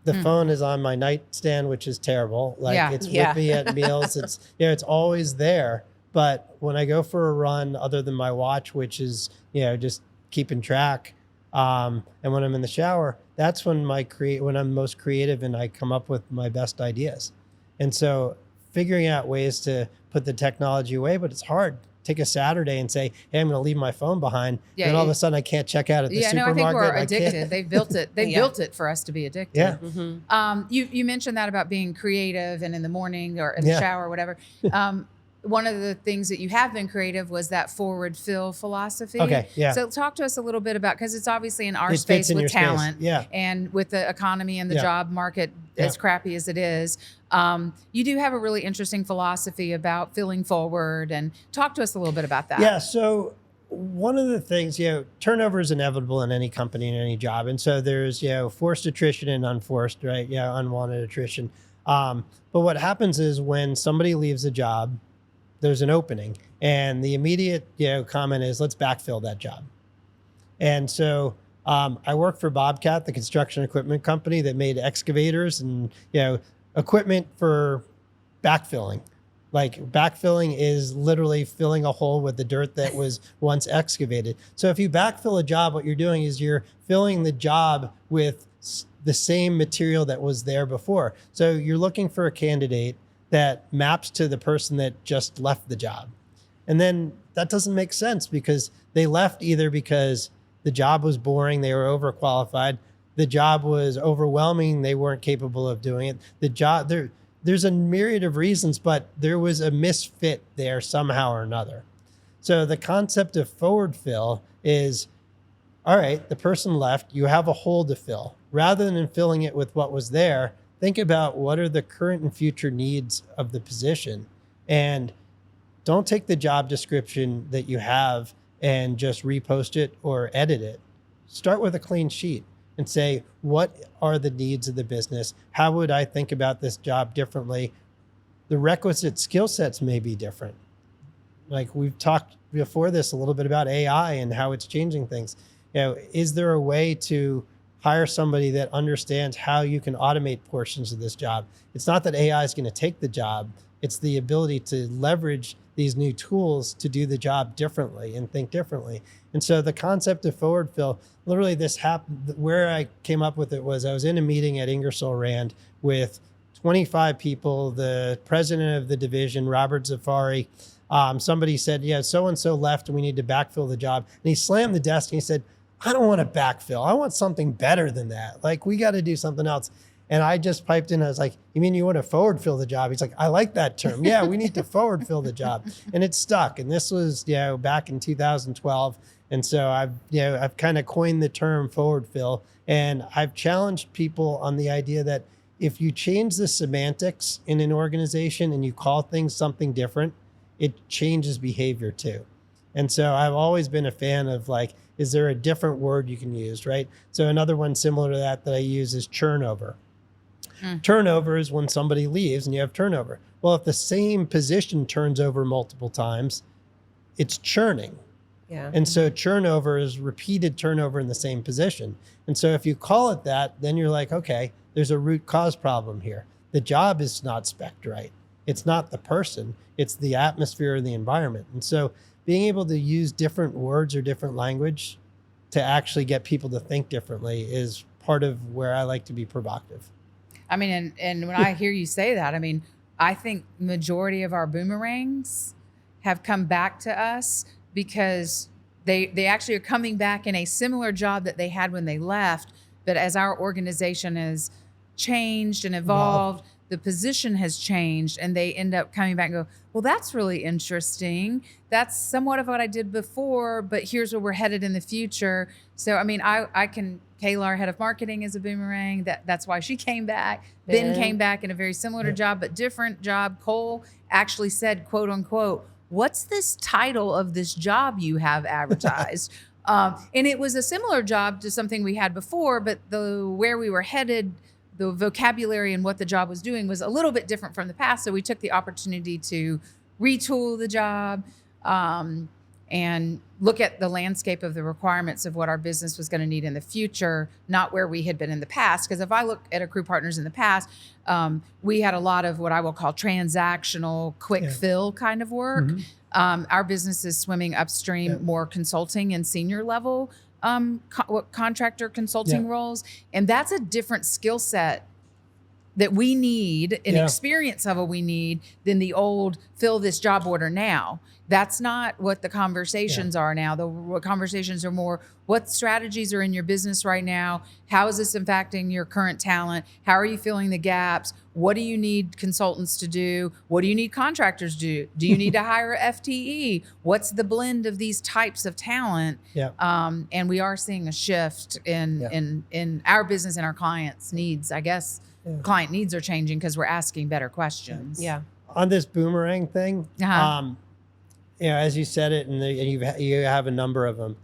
The phone is on my nightstand, which is terrible. It's with me at meals. It's it's always there. But when I go for a run, other than my watch, which is just keeping track, and when I'm in the shower, that's when when I'm most creative and I come up with my best ideas. And so figuring out ways to put the technology away, but it's hard. Take a Saturday and say, hey, I'm going to leave my phone behind. Yeah, and all of a sudden I can't check out at the supermarket. I think we're addicted. They've built it. They've built it for us to be addicted. Yeah. Mm-hmm. You mentioned that about being creative and in the morning or in the shower or whatever. one of the things that you have been creative was that forward fill philosophy. Okay, yeah. So talk to us a little bit about, because it's obviously in our It fits space in with your space. talent, Yeah. and with the economy and the Yeah. job market as crappy as it is. You do have a really interesting philosophy about filling forward, and talk to us a little bit about that. Yeah. So one of the things, turnover is inevitable in any company, in any job. And so there's, forced attrition and unforced, right? Yeah. Unwanted attrition. But what happens is when somebody leaves a job, there's an opening, and the immediate, comment is, let's backfill that job. And so I worked for Bobcat, the construction equipment company that made excavators and, equipment for backfilling. Like, backfilling is literally filling a hole with the dirt that was once excavated. So if you backfill a job, what you're doing is you're filling the job with the same material that was there before. So you're looking for a candidate that maps to the person that just left the job. And then that doesn't make sense, because they left either because the job was boring, they were overqualified, the job was overwhelming, they weren't capable of doing it. The job, there's a myriad of reasons, but there was a misfit there somehow or another. So the concept of forward fill is, all right, the person left, you have a hole to fill. Rather than filling it with what was there, think about what are the current and future needs of the position. And don't take the job description that you have and just repost it or edit it. Start with a clean sheet and say, what are the needs of the business? How would I think about this job differently? The requisite skill sets may be different. Like, we've talked before this a little bit about AI and how it's changing things. Is there a way to hire somebody that understands how you can automate portions of this job? It's not that AI is going to take the job. It's the ability to leverage these new tools to do the job differently and think differently. And so the concept of forward fill, literally this happened, where I came up with it was I was in a meeting at Ingersoll Rand with 25 people, the president of the division, Robert Zafari. Somebody said, so-and-so left and we need to backfill the job. And he slammed the desk and he said, I don't want to backfill. I want something better than that. Like, we got to do something else. And I just piped in. I was like, you mean you want to forward fill the job? He's like, I like that term. Yeah, we need to forward fill the job. And it stuck. And this was, back in 2012. And so I've kind of coined the term forward fill. And I've challenged people on the idea that if you change the semantics in an organization and you call things something different, it changes behavior too. And so I've always been a fan of, like, is there a different word you can use, right? So another one similar to that I use is turnover. Turnover is when somebody leaves and you have turnover. Well, if the same position turns over multiple times, it's churning. Yeah. And so turnover is repeated turnover in the same position. And so if you call it that, then you're like, okay, there's a root cause problem here. The job is not spec'd right. It's not the person, it's the atmosphere or the environment. And so being able to use different words or different language to actually get people to think differently is part of where I like to be provocative. I mean, and when I hear you say that, I mean, I think majority of our boomerangs have come back to us because they actually are coming back in a similar job that they had when they left. But as our organization has changed and evolved, the position has changed, and they end up coming back and go, well, that's really interesting. That's somewhat of what I did before, but here's where we're headed in the future. So, I mean, I can, Kayla, our head of marketing, is a boomerang. That's why she came back. Ben came back in a very similar job, but different job. Cole actually said, quote unquote, what's this title of this job you have advertised? And it was a similar job to something we had before, but where we were headed, the vocabulary and what the job was doing was a little bit different from the past. So we took the opportunity to retool the job and look at the landscape of the requirements of what our business was going to need in the future, not where we had been in the past. Because if I look at AccruePartners in the past, we had a lot of what I will call transactional, quick fill kind of work. Mm-hmm. Our business is swimming upstream, more consulting and senior level contractor consulting roles. And that's a different skill set that we need, an Yeah. experience level we need, than the old fill this job order now. That's not what the conversations are now. The conversations are more, what strategies are in your business right now? How is this impacting your current talent? How are you filling the gaps? What do you need consultants to do? What do you need contractors to do? Do you need to hire FTE? What's the blend of these types of talent? Yeah. And we are seeing a shift in our business and our clients' needs. I guess client needs are changing because we're asking better questions. Yeah. On this boomerang thing, as you said it, and you have a number of them.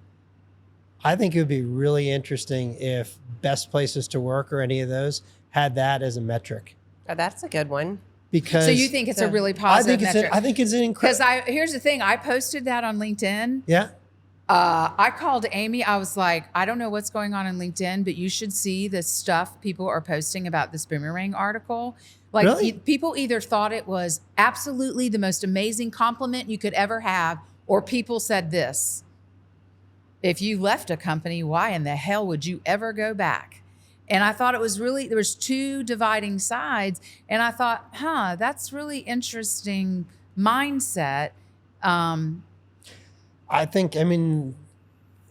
I think it would be really interesting if best places to work or any of those had that as a metric. Oh, that's a good one. Because so you think it's a really positive metric? I think it's an incredible. Because here's the thing, I posted that on LinkedIn. Yeah. I called Amy. I was like, I don't know what's going on in LinkedIn, but you should see the stuff people are posting about this boomerang article. Like Really? People either thought it was absolutely the most amazing compliment you could ever have, or people said this: if you left a company, why in the hell would you ever go back? And I thought it was really, there was two dividing sides. And I thought, that's really interesting mindset. I think,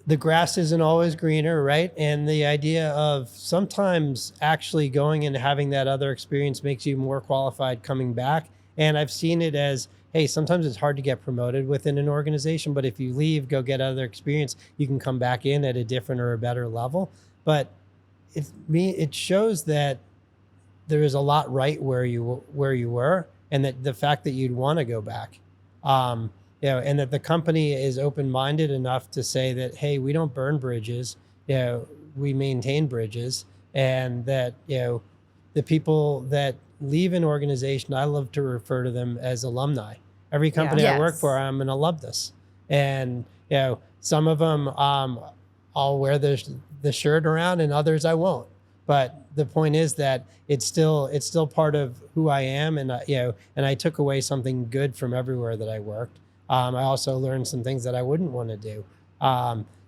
the grass isn't always greener, right? And the idea of sometimes actually going and having that other experience makes you more qualified coming back. And I've seen it as, hey, sometimes it's hard to get promoted within an organization, but if you leave, go get other experience, you can come back in at a different or a better level. But it shows that there is a lot right where you were, and that the fact that you'd want to go back. And that the company is open-minded enough to say that, hey, we don't burn bridges, we maintain bridges, and that, the people that leave an organization, I love to refer to them as alumni. Every company I work for, I'm an alumnus. And, some of them, I'll wear the shirt around, and others I won't. But the point is that it's still part of who I am. And, and I took away something good from everywhere that I worked. I also learned some things that I wouldn't want to do.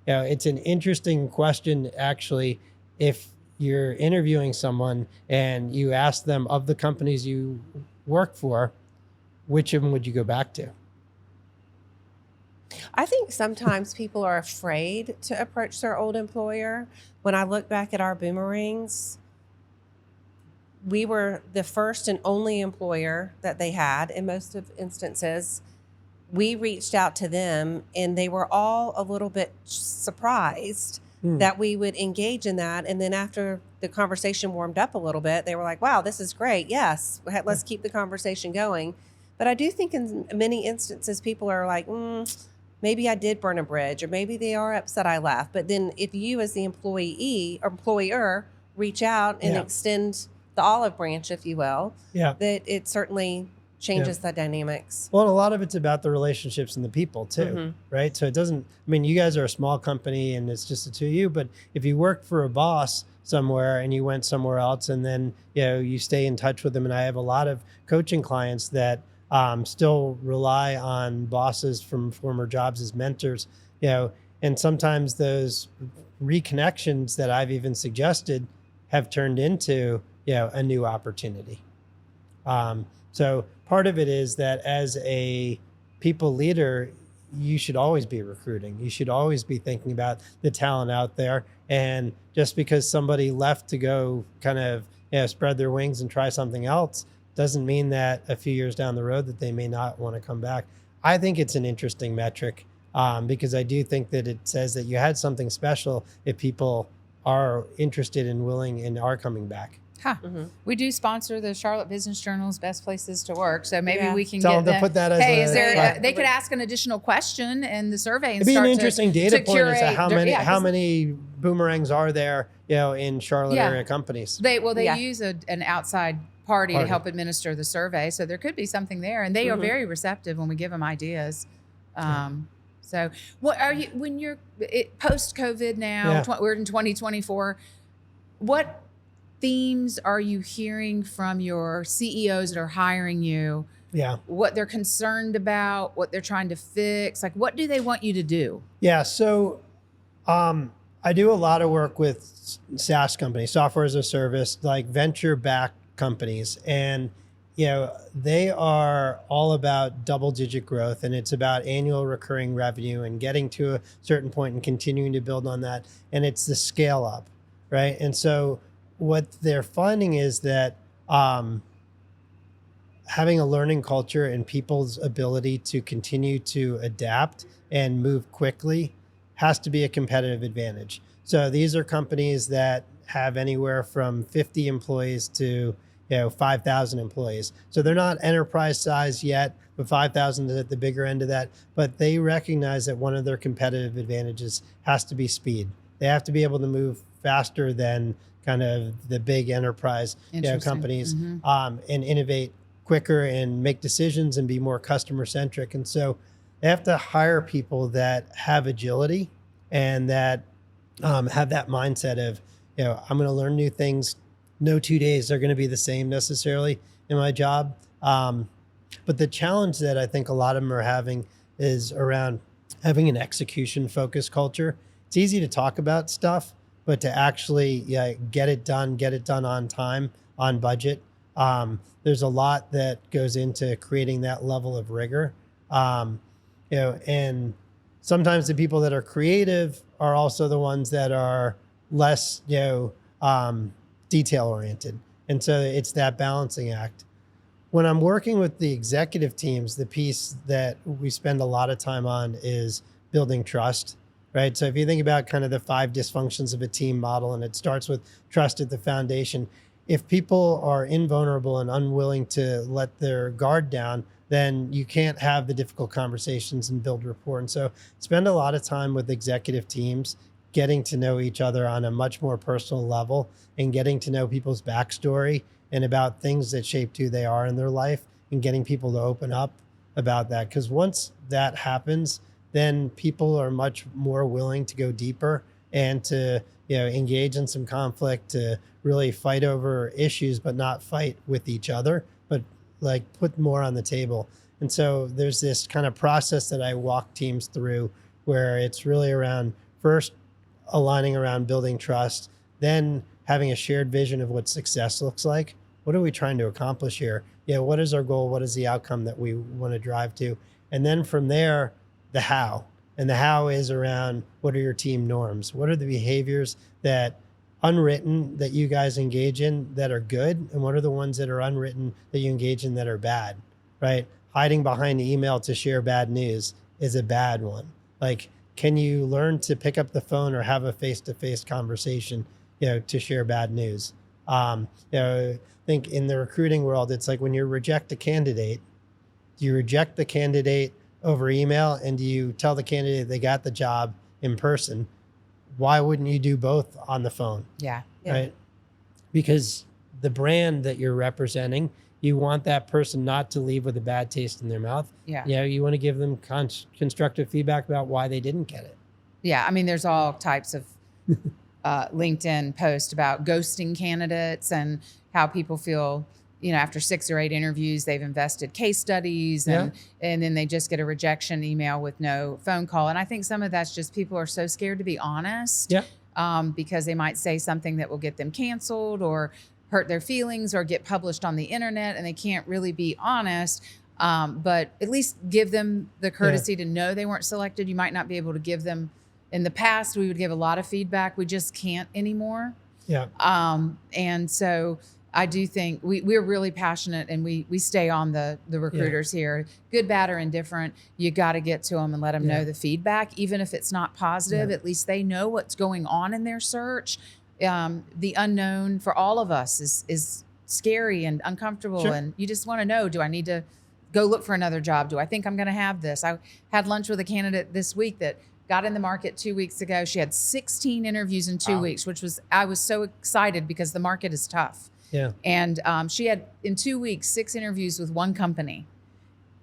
It's an interesting question, actually, if you're interviewing someone and you ask them, of the companies you work for, which of them would you go back to? I think sometimes people are afraid to approach their old employer. When I look back at our boomerangs, we were the first and only employer that they had in most of instances. We reached out to them, and they were all a little bit surprised that we would engage in that. And then after the conversation warmed up a little bit, they were like, wow, this is great. Yes, let's keep the conversation going. But I do think in many instances, people are like, maybe I did burn a bridge, or maybe they are upset I left. But then if you as the employee or employer reach out and extend the olive branch, if you will, that it certainly changes the dynamics. Well, and a lot of it's about the relationships and the people too, right? So it doesn't, you guys are a small company and it's just the two of you, but if you worked for a boss somewhere and you went somewhere else, and then, you stay in touch with them. And I have a lot of coaching clients that still rely on bosses from former jobs as mentors, and sometimes those reconnections that I've even suggested have turned into, a new opportunity. So part of it is that as a people leader, you should always be recruiting. You should always be thinking about the talent out there. And just because somebody left to go kind of spread their wings and try something else doesn't mean that a few years down the road that they may not want to come back. I think it's an interesting metric because I do think that it says that you had something special if people are interested and willing and are coming back. We do sponsor the Charlotte Business Journal's Best Places to Work, so maybe we can Tell get them to put that as hey, is there? They could ask an additional question in the survey and it'd be start an interesting data point as to how many many boomerangs are there, in Charlotte area companies. They use an outside party to help administer the survey, so there could be something there, and they are very receptive when we give them ideas. So, what are you when you're post COVID now? We're in 2024. What themes are you hearing from your CEOs that are hiring you? What they're concerned about, what they're trying to fix, like what do they want you to do? So I do a lot of work with SaaS companies, software as a service, like venture back companies, and they are all about double-digit growth, and it's about annual recurring revenue and getting to a certain point and continuing to build on that. And it's the scale up, right? And so what they're finding is that having a learning culture and people's ability to continue to adapt and move quickly has to be a competitive advantage. So these are companies that have anywhere from 50 employees to 5,000 employees. So they're not enterprise size yet, but 5,000 is at the bigger end of that. But they recognize that one of their competitive advantages has to be speed. They have to be able to move faster than kind of the big enterprise companies, and innovate quicker and make decisions and be more customer centric. And so they have to hire people that have agility and that have that mindset of, I'm going to learn new things. No 2 days are going to be the same necessarily in my job. But the challenge that I think a lot of them are having is around having an execution focused culture. It's easy to talk about stuff, but to actually get it done on time, on budget. There's a lot that goes into creating that level of rigor. And sometimes the people that are creative are also the ones that are less, detail oriented. And so it's that balancing act. When I'm working with the executive teams, the piece that we spend a lot of time on is building trust, right? So if you think about kind of the 5 dysfunctions of a team model, and it starts with trust at the foundation. If people are invulnerable and unwilling to let their guard down, then you can't have the difficult conversations and build rapport. And so spend a lot of time with executive teams, getting to know each other on a much more personal level and getting to know people's backstory and about things that shaped who they are in their life, and getting people to open up about that. Because once that happens, then people are much more willing to go deeper and to engage in some conflict, to really fight over issues, but not fight with each other, but like put more on the table. And so there's this kind of process that I walk teams through where it's really around first aligning around building trust, then having a shared vision of what success looks like. What are we trying to accomplish here? What is our goal? What is the outcome that we want to drive to? And then from there, the how. And the how is around, what are your team norms? What are the behaviors that unwritten that you guys engage in that are good? And what are the ones that are unwritten that you engage in that are bad, right? Hiding behind email to share bad news is a bad one. Like, can you learn to pick up the phone or have a face-to-face conversation, to share bad news? I think in the recruiting world, it's like when you reject a candidate, do you reject the candidate over email, and do you tell the candidate they got the job in person? Why wouldn't you do both on the phone? Yeah. Right? Because the brand that you're representing, you want that person not to leave with a bad taste in their mouth. Yeah. You want to give them constructive feedback about why they didn't get it. Yeah. I mean, there's all types of LinkedIn posts about ghosting candidates and how people feel, after 6 or 8 interviews, they've invested case studies and then they just get a rejection email with no phone call. And I think some of that's just people are so scared to be honest because they might say something that will get them canceled or hurt their feelings or get published on the internet, and they can't really be honest. But at least give them the courtesy to know they weren't selected. You might not be able to give them. In the past, we would give a lot of feedback. We just can't anymore. And so I do think we're really passionate, and we stay on the recruiters here. Good, bad, or indifferent, you got to get to them and let them know the feedback. Even if it's not positive, at least they know what's going on in their search. The unknown for all of us is scary and uncomfortable. And you just want to know, do I need to go look for another job? Do I think I'm going to have this? I had lunch with a candidate this week that got in the market 2 weeks ago. She had 16 interviews in 2 weeks, I was so excited because the market is tough. And she had, in 2 weeks, 6 interviews with one company.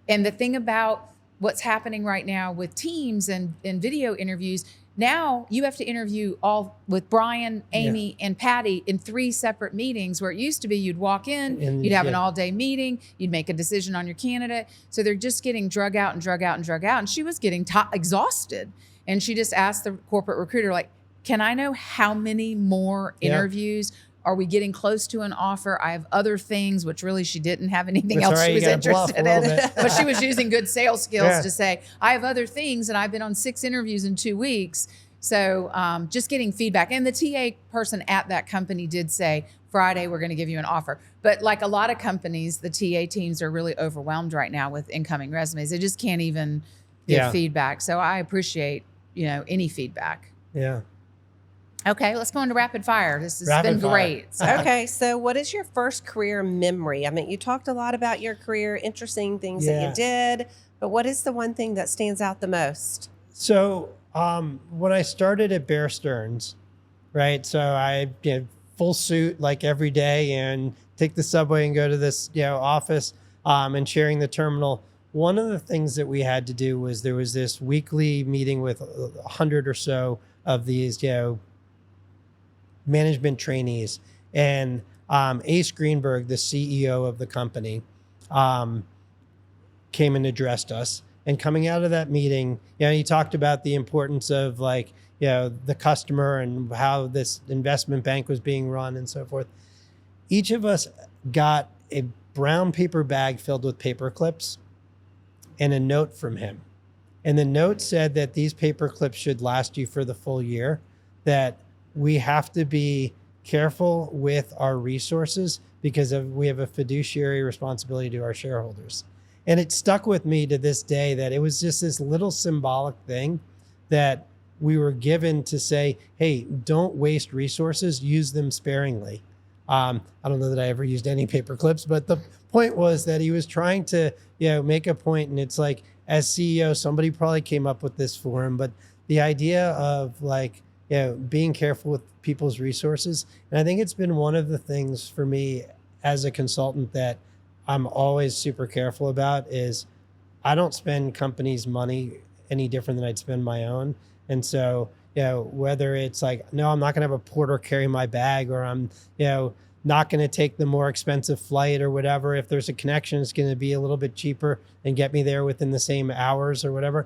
And the thing about what's happening right now with Teams and video interviews, now you have to interview all with Brian, Amy, and Patty in 3 separate meetings, where it used to be you'd walk in, and you'd have an all-day meeting, you'd make a decision on your candidate. So they're just getting drug out. And she was getting exhausted. And she just asked the corporate recruiter, like, can I know how many more interviews Are we getting close to an offer? I have other things, which really she didn't have anything That's else all right, she you was gotta bluff a interested little in. bit. But she was using good sales skills Yeah. to say, I have other things and I've been on 6 interviews in 2 weeks. So just getting feedback. And the TA person at that company did say, Friday, we're going to give you an offer. But like a lot of companies, the TA teams are really overwhelmed right now with incoming resumes. They just can't even give Yeah. feedback. So I appreciate, any feedback. Yeah. Okay, let's go into rapid fire. This has Rapid been fire. great. So, Okay, so what is your first career memory? I mean, you talked a lot about your career, interesting things that Yeah. you did, but what is the one thing that stands out the most? So when I started at Bear Stearns, right? So I full suit like every day and take the subway and go to this office and sharing the terminal. One of the things that we had to do was there was this weekly meeting with 100 or so of these management trainees, and Ace Greenberg, the CEO of the company, came and addressed us. And coming out of that meeting, he talked about the importance of the customer and how this investment bank was being run and so forth. Each of us got a brown paper bag filled with paper clips and a note from him. And the note said that these paper clips should last you for the full year, that we have to be careful with our resources because we have a fiduciary responsibility to our shareholders. And it stuck with me to this day that it was just this little symbolic thing that we were given to say, hey, don't waste resources, use them sparingly. I don't know that I ever used any paper clips, but the point was that he was trying to make a point. And it's like, as CEO, somebody probably came up with this for him, but the idea of being careful with people's resources. And I think it's been one of the things for me as a consultant that I'm always super careful about is I don't spend companies' money any different than I'd spend my own. And so, whether it's like, no, I'm not going to have a porter carry my bag, or I'm, not going to take the more expensive flight or whatever. If there's a connection, it's going to be a little bit cheaper and get me there within the same hours or whatever.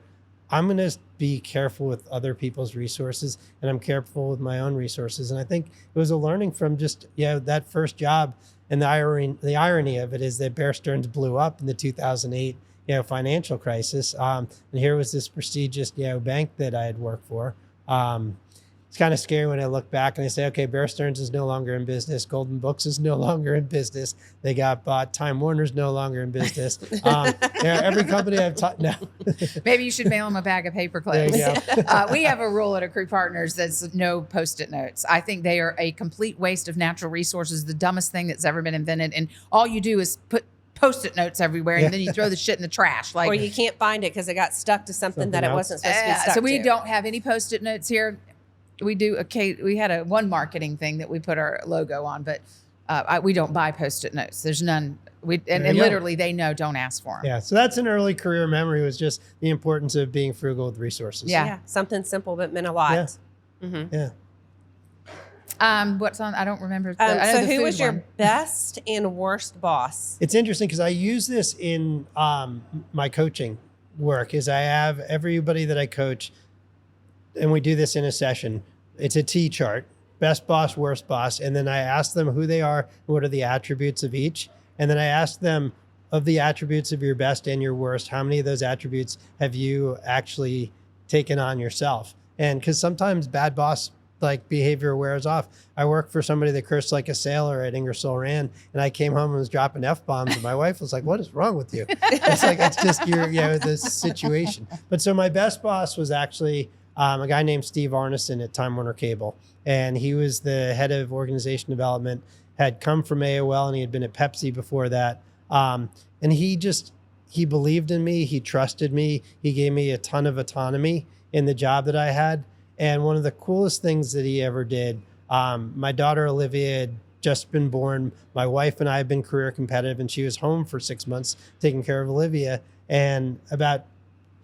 I'm going to be careful with other people's resources, and I'm careful with my own resources. And I think it was a learning from just, that first job. And the irony of it is that Bear Stearns blew up in the 2008, financial crisis. And here was this prestigious, bank that I had worked for. It's kind of scary when I look back and I say, okay, Bear Stearns is no longer in business. Golden Books is no longer in business. They got bought. Time Warner's no longer in business. Every company I've taught now. maybe you should mail them a bag of paper clips. There you go. We have a rule at AccruePartners that's no Post-it notes. I think they are a complete waste of natural resources, the dumbest thing that's ever been invented. And all you do is put Post-it notes everywhere, and then you throw the shit in the trash. Or you can't find it because it got stuck to something that it else. wasn't supposed to be stuck so we to. don't have any Post-it notes here. We do. We had one marketing thing that we put our logo on, but we don't buy Post-it notes. There's none. And you go. literally they know, don't ask for them. Yeah. So that's an early career memory, was just the importance of being frugal with resources. Yeah. Something simple but meant a lot. Yeah. Mm-hmm. Yeah. What's on? I don't remember. So the who food was your one. best and worst boss? It's interesting because I use this in my coaching work. Is I have everybody that I coach, and we do this in a session. It's a T chart, best boss, worst boss. And then I ask them who they are and what are the attributes of each. And then I ask them, of the attributes of your best and your worst, how many of those attributes have you actually taken on yourself? And because sometimes bad boss behavior wears off. I worked for somebody that cursed like a sailor at Ingersoll Rand, and I came home and was dropping F-bombs, and my wife was like, what is wrong with you? It's like, it's just this situation. But so my best boss was actually a guy named Steve Arneson at Time Warner Cable. And he was the head of organization development, had come from AOL, and he had been at Pepsi before that. And he believed in me. He trusted me. He gave me a ton of autonomy in the job that I had. And one of the coolest things that he ever did, my daughter Olivia had just been born. My wife and I have been career competitive, and she was home for 6 months taking care of Olivia. And about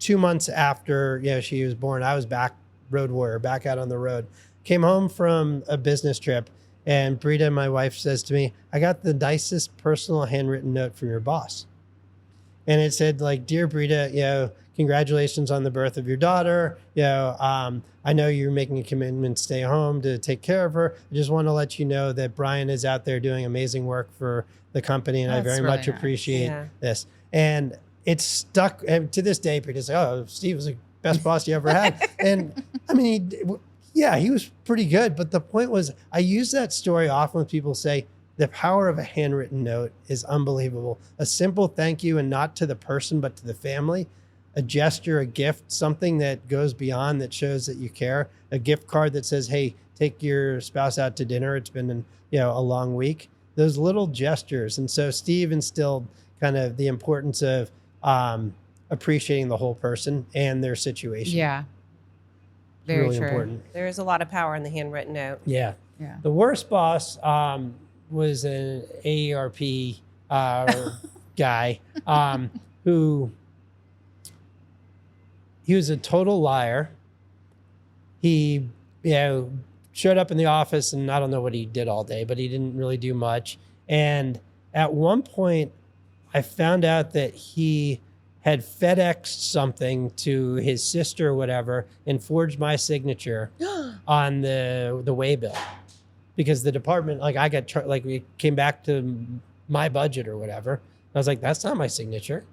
2 months after she was born, I was back, road warrior, back out on the road. Came home from a business trip, and Brita, my wife, says to me, I got the nicest personal handwritten note from your boss. And it said, Dear Brita, congratulations on the birth of your daughter. I know you're making a commitment to stay home to take care of her. I just want to let you know that Brian is out there doing amazing work for the company, and I very really much nice. appreciate this. And it's stuck, and to this day, people say, "Oh, Steve was the best boss you ever had." And I mean, he was pretty good. But the point was, I use that story often when people say, the power of a handwritten note is unbelievable. A simple thank you, and not to the person, but to the family. A gesture, a gift, something that goes beyond, that shows that you care. A gift card that says, hey, take your spouse out to dinner. It's been a long week. Those little gestures. And so Steve instilled kind of the importance of appreciating the whole person and their situation. Yeah. Very really true. important. There is a lot of power in the handwritten note. Yeah. Yeah. The worst boss was an AARP guy who, he was a total liar. He, showed up in the office, and I don't know what he did all day, but he didn't really do much. And at one point, I found out that he had FedExed something to his sister or whatever and forged my signature on the waybill. Because the department, we came back to my budget or whatever. I was like, that's not my signature.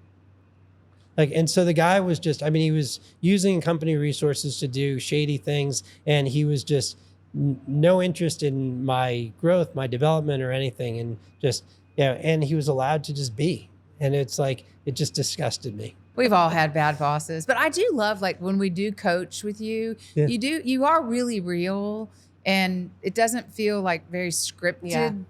And so the guy was just, he was using company resources to do shady things, and he was just no interest in my growth, my development, or anything. And just, and he was allowed to just be. And it's like, it just disgusted me. We've all had bad bosses, but I do love, when we do coach with you, you are really real, and it doesn't feel like very scripted,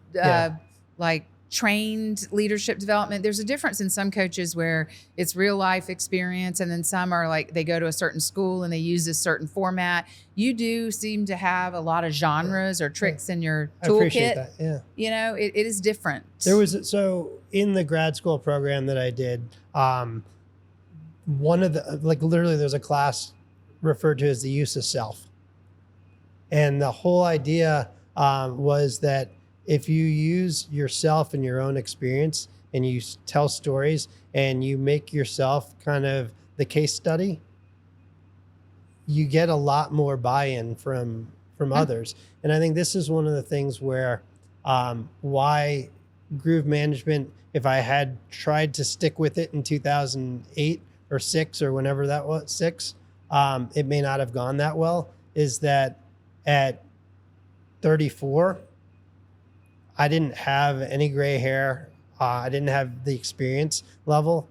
like trained leadership development. There's a difference in some coaches where it's real life experience, and then some are like, they go to a certain school and they use a certain format. You do seem to have a lot of genres or tricks in your toolkit. I appreciate that. Yeah. It is different. So in the grad school program that I did, one of the, literally there's a class referred to as the use of self. And the whole idea was that if you use yourself and your own experience, and you tell stories, and you make yourself kind of the case study, you get a lot more buy-in from others. And I think this is one of the things where why Groove Management, if I had tried to stick with it in 2008 or 6 or whenever that was, 6, it may not have gone that well, is that at 34, I didn't have any gray hair. I didn't have the experience level.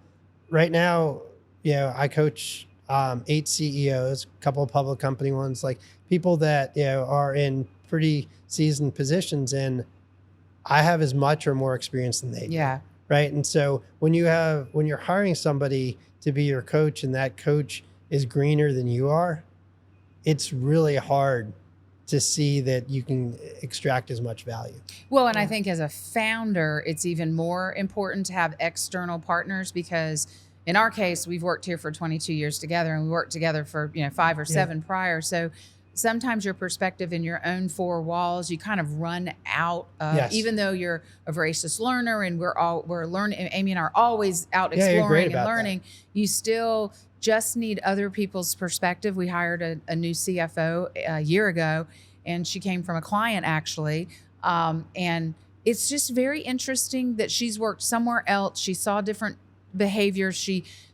Right now, I coach 8 CEOs, a couple of public company ones, people that are in pretty seasoned positions, and I have as much or more experience than they do. Yeah. Right. And so when you're hiring somebody to be your coach, and that coach is greener than you are, it's really hard to see that you can extract as much value. Well, and I think as a founder, it's even more important to have external partners, because in our case, we've worked here for 22 years together, and we worked together for 5 or 7 prior. So sometimes your perspective in your own 4 walls, you kind of run out of, even though you're a voracious learner, and we're learning, Amy and I are always out exploring and learning, you still just need other people's perspective. We hired a new CFO a year ago, and she came from a client actually. And it's just very interesting that she's worked somewhere else. She saw different behaviors.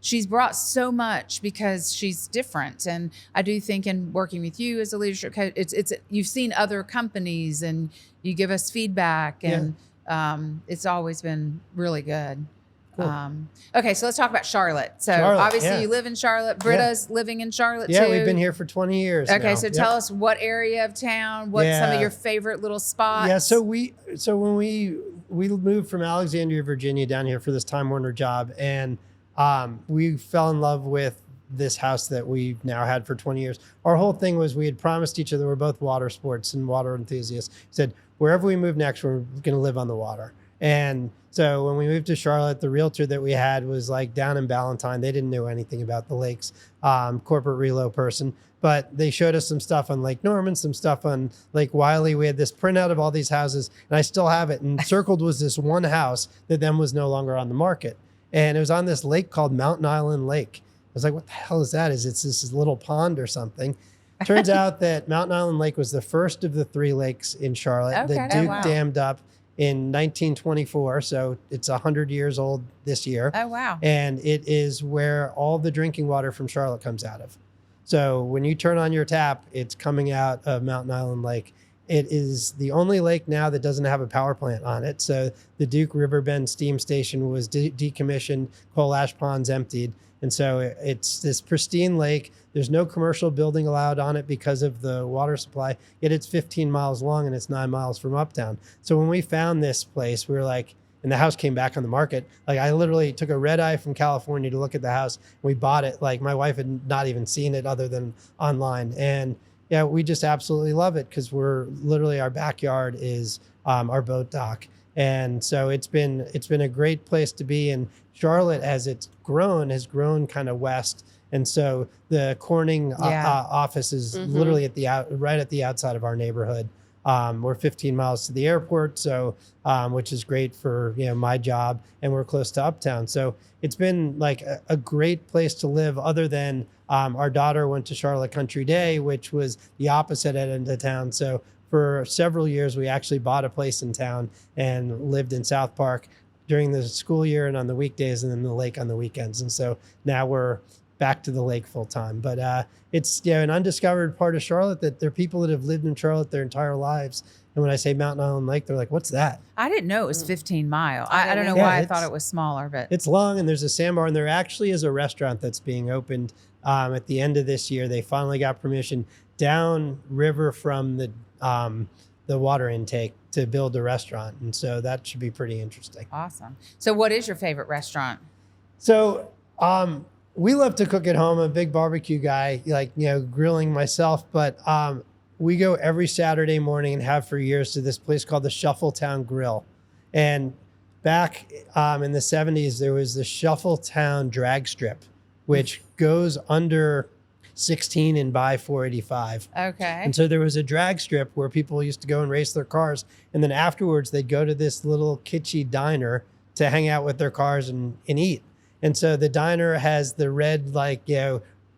She's brought so much because she's different. And I do think in working with you as a leadership coach, it's you've seen other companies and you give us feedback, and it's always been really good. Cool. Okay, so let's talk about Charlotte. So obviously you live in Charlotte. Britta's living in Charlotte too. Yeah, we've been here for 20 years Okay, now. so tell us what area of town, what some of your favorite little spots. Yeah, so when we moved from Alexandria, Virginia down here for this Time Warner job, and we fell in love with this house that we've now had for 20 years. Our whole thing was we had promised each other, we're both water sports and water enthusiasts. We said, wherever we move next, we're going to live on the water. And so when we moved to Charlotte, the realtor that we had was down in Ballantyne. They didn't know anything about the lakes, corporate relo person, but they showed us some stuff on Lake Norman, some stuff on Lake Wiley. We had this printout of all these houses, and I still have it. And circled was this one house that then was no longer on the market. And it was on this lake called Mountain Island Lake. I was like, what the hell is that? Is it this little pond or something? Turns out that Mountain Island Lake was the first of the 3 lakes in Charlotte. Okay. The Duke dammed up in 1924, so it's 100 years old this year. Oh, wow. And it is where all the drinking water from Charlotte comes out of. So when you turn on your tap, it's coming out of Mountain Island Lake. It is the only lake now that doesn't have a power plant on it. So the Duke Riverbend Steam Station was decommissioned, coal ash ponds emptied. And so it's this pristine lake. There's no commercial building allowed on it because of the water supply, yet it's 15 miles long and it's 9 miles from uptown. So when we found this place, we were like, and the house came back on the market. Like I literally took a red eye from California to look at the house. And we bought it. Like my wife had not even seen it other than online. And yeah, we just absolutely love it because we're literally, our backyard is our boat dock. And so it's been a great place to be. And Charlotte, as it's grown, has grown kind of west. And so the Corning office is literally right at the outside of our neighborhood. We're 15 miles to the airport, so which is great for my job, and we're close to uptown. So it's been like a great place to live. Other than our daughter went to Charlotte Country Day, which was the opposite end of town. So for several years, we actually bought a place in town and lived in South Park during the school year and on the weekdays, and then the lake on the weekends. And so now we're back to the lake full time. But it's an undiscovered part of Charlotte that there are people that have lived in Charlotte their entire lives. And when I say Mountain Island Lake, they're like, what's that? I didn't know it was 15 mile. I don't know why I thought it was smaller, but it's long, and there's a sandbar, and there actually is a restaurant that's being opened at the end of this year. They finally got permission down river from the water intake to build a restaurant. And so that should be pretty interesting. Awesome. So what is your favorite restaurant? So we love to cook at home. I'm a big barbecue guy, grilling myself, but we go every Saturday morning and have for years to this place called the Shuffletown Grill. And back in the 70s, there was the Shuffletown drag strip, which goes under 16 and by 485. Okay. And so there was a drag strip where people used to go and race their cars. And then afterwards, they'd go to this little kitschy diner to hang out with their cars and eat. And so the diner has the red,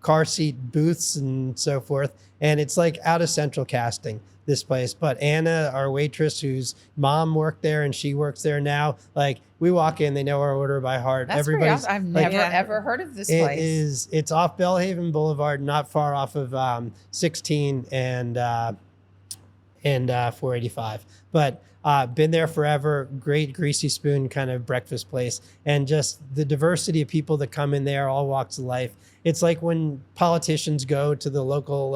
car seat booths and so forth. And it's like out of central casting, this place. But Anna, our waitress, whose mom worked there and she works there now, we walk in, they know our order by heart. That's Everybody's I've never ever heard of this place. It's off Bellhaven Boulevard, not far off of 16 and 485. But been there forever. Great greasy spoon kind of breakfast place. And just the diversity of people that come in there, all walks of life. It's like when politicians go to the local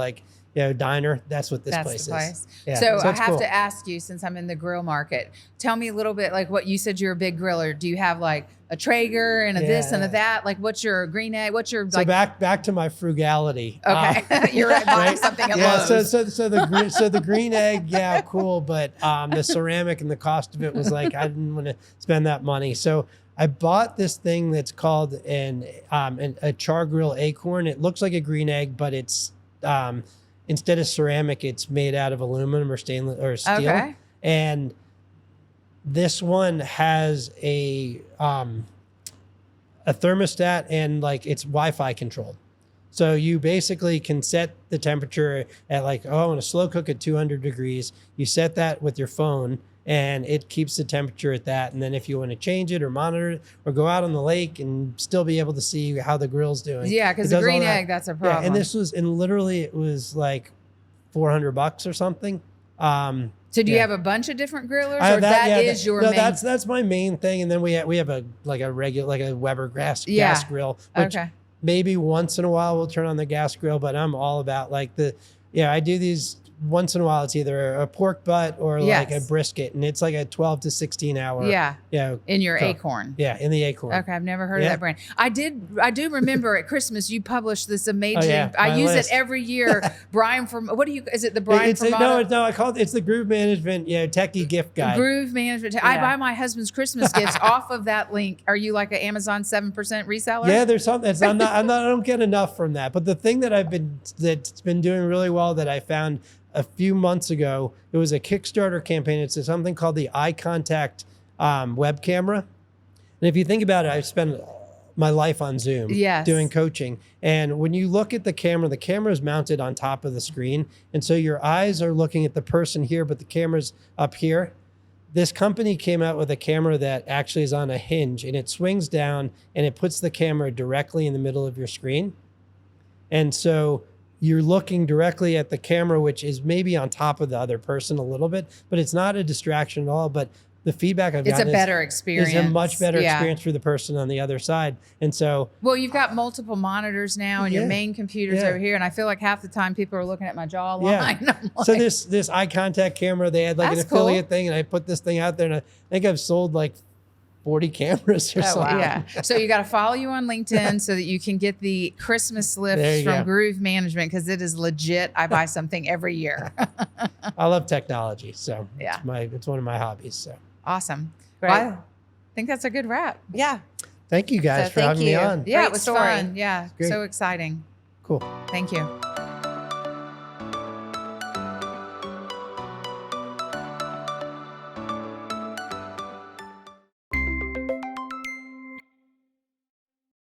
diner. That's what this place is. Yeah. So I have cool. to ask you, since I'm in the grill market, tell me a little bit, what you said you're a big griller. Do you have a Traeger and a this and a that? What's your green egg? What's your so back to my frugality? Okay, you're buying something at Lowe's. So the green egg, cool, but the ceramic and the cost of it was I didn't want to spend that money. So I bought this thing that's called a char grill acorn. It looks like a green egg, but it's instead of ceramic, it's made out of aluminum or stainless or steel. Okay. And this one has a thermostat and it's Wi-Fi controlled. So you basically can set the temperature at I want to slow cook at 200 degrees. You set that with your phone and it keeps the temperature at that. And then if you want to change it or monitor it or go out on the lake and still be able to see how the grill's doing. Yeah, because the green egg, that's a problem. Yeah, and literally it was $400 or something. So do you have a bunch of different grillers, or main? That's my main thing. And then we have a regular a Weber gas grill, which maybe once in a while we'll turn on the gas grill, but I'm all about I do these once in a while. It's either a pork butt or a brisket, and it's a 12 to 16 hour. In your Acorn. Yeah, in the Acorn. Okay, I've never heard of that brand. I do remember at Christmas you published this amazing. I use it every year. Brian is it the Brian Formato? No, I call it. It's the Groove Management techie gift guide. Groove Management. I buy my husband's Christmas gifts off of that link. Are you an Amazon 7% reseller? Yeah, there's something. I don't get enough from that. But the thing that's been doing really well that I found a few months ago, it was a Kickstarter campaign. It's something called the Eye Contact web camera. And if you think about it, I've spent my life on Zoom, Yes. doing coaching. And when you look at the camera is mounted on top of the screen. And so your eyes are looking at the person here, but the camera's up here. This company came out with a camera that actually is on a hinge, and it swings down and it puts the camera directly in the middle of your screen. And so you're looking directly at the camera, which is maybe on top of the other person a little bit, but it's not a distraction at all. But the feedback I've gotten It's a better experience. is a much better experience for the person on the other side. And so, well, you've got multiple monitors now, and your Yeah. main computer's Yeah. over here. And I feel like half the time people are looking at my jawline. Yeah. I'm like, so this eye contact camera, they had like an That's cool. affiliate thing, and I put this thing out there, and I think I've sold like 40 cameras or something. Yeah. So you got to follow you on LinkedIn so that you can get the Christmas There lifts you from go. Groove Management, because it is legit. I buy something every year. I love technology, so Yeah. it's one of my hobbies. So Awesome. Great. Well, I think that's a good wrap. Yeah. thank you guys So for thank having me you. on. Yeah, Great it was story. fun. Yeah. Great. So exciting. Cool. Thank you.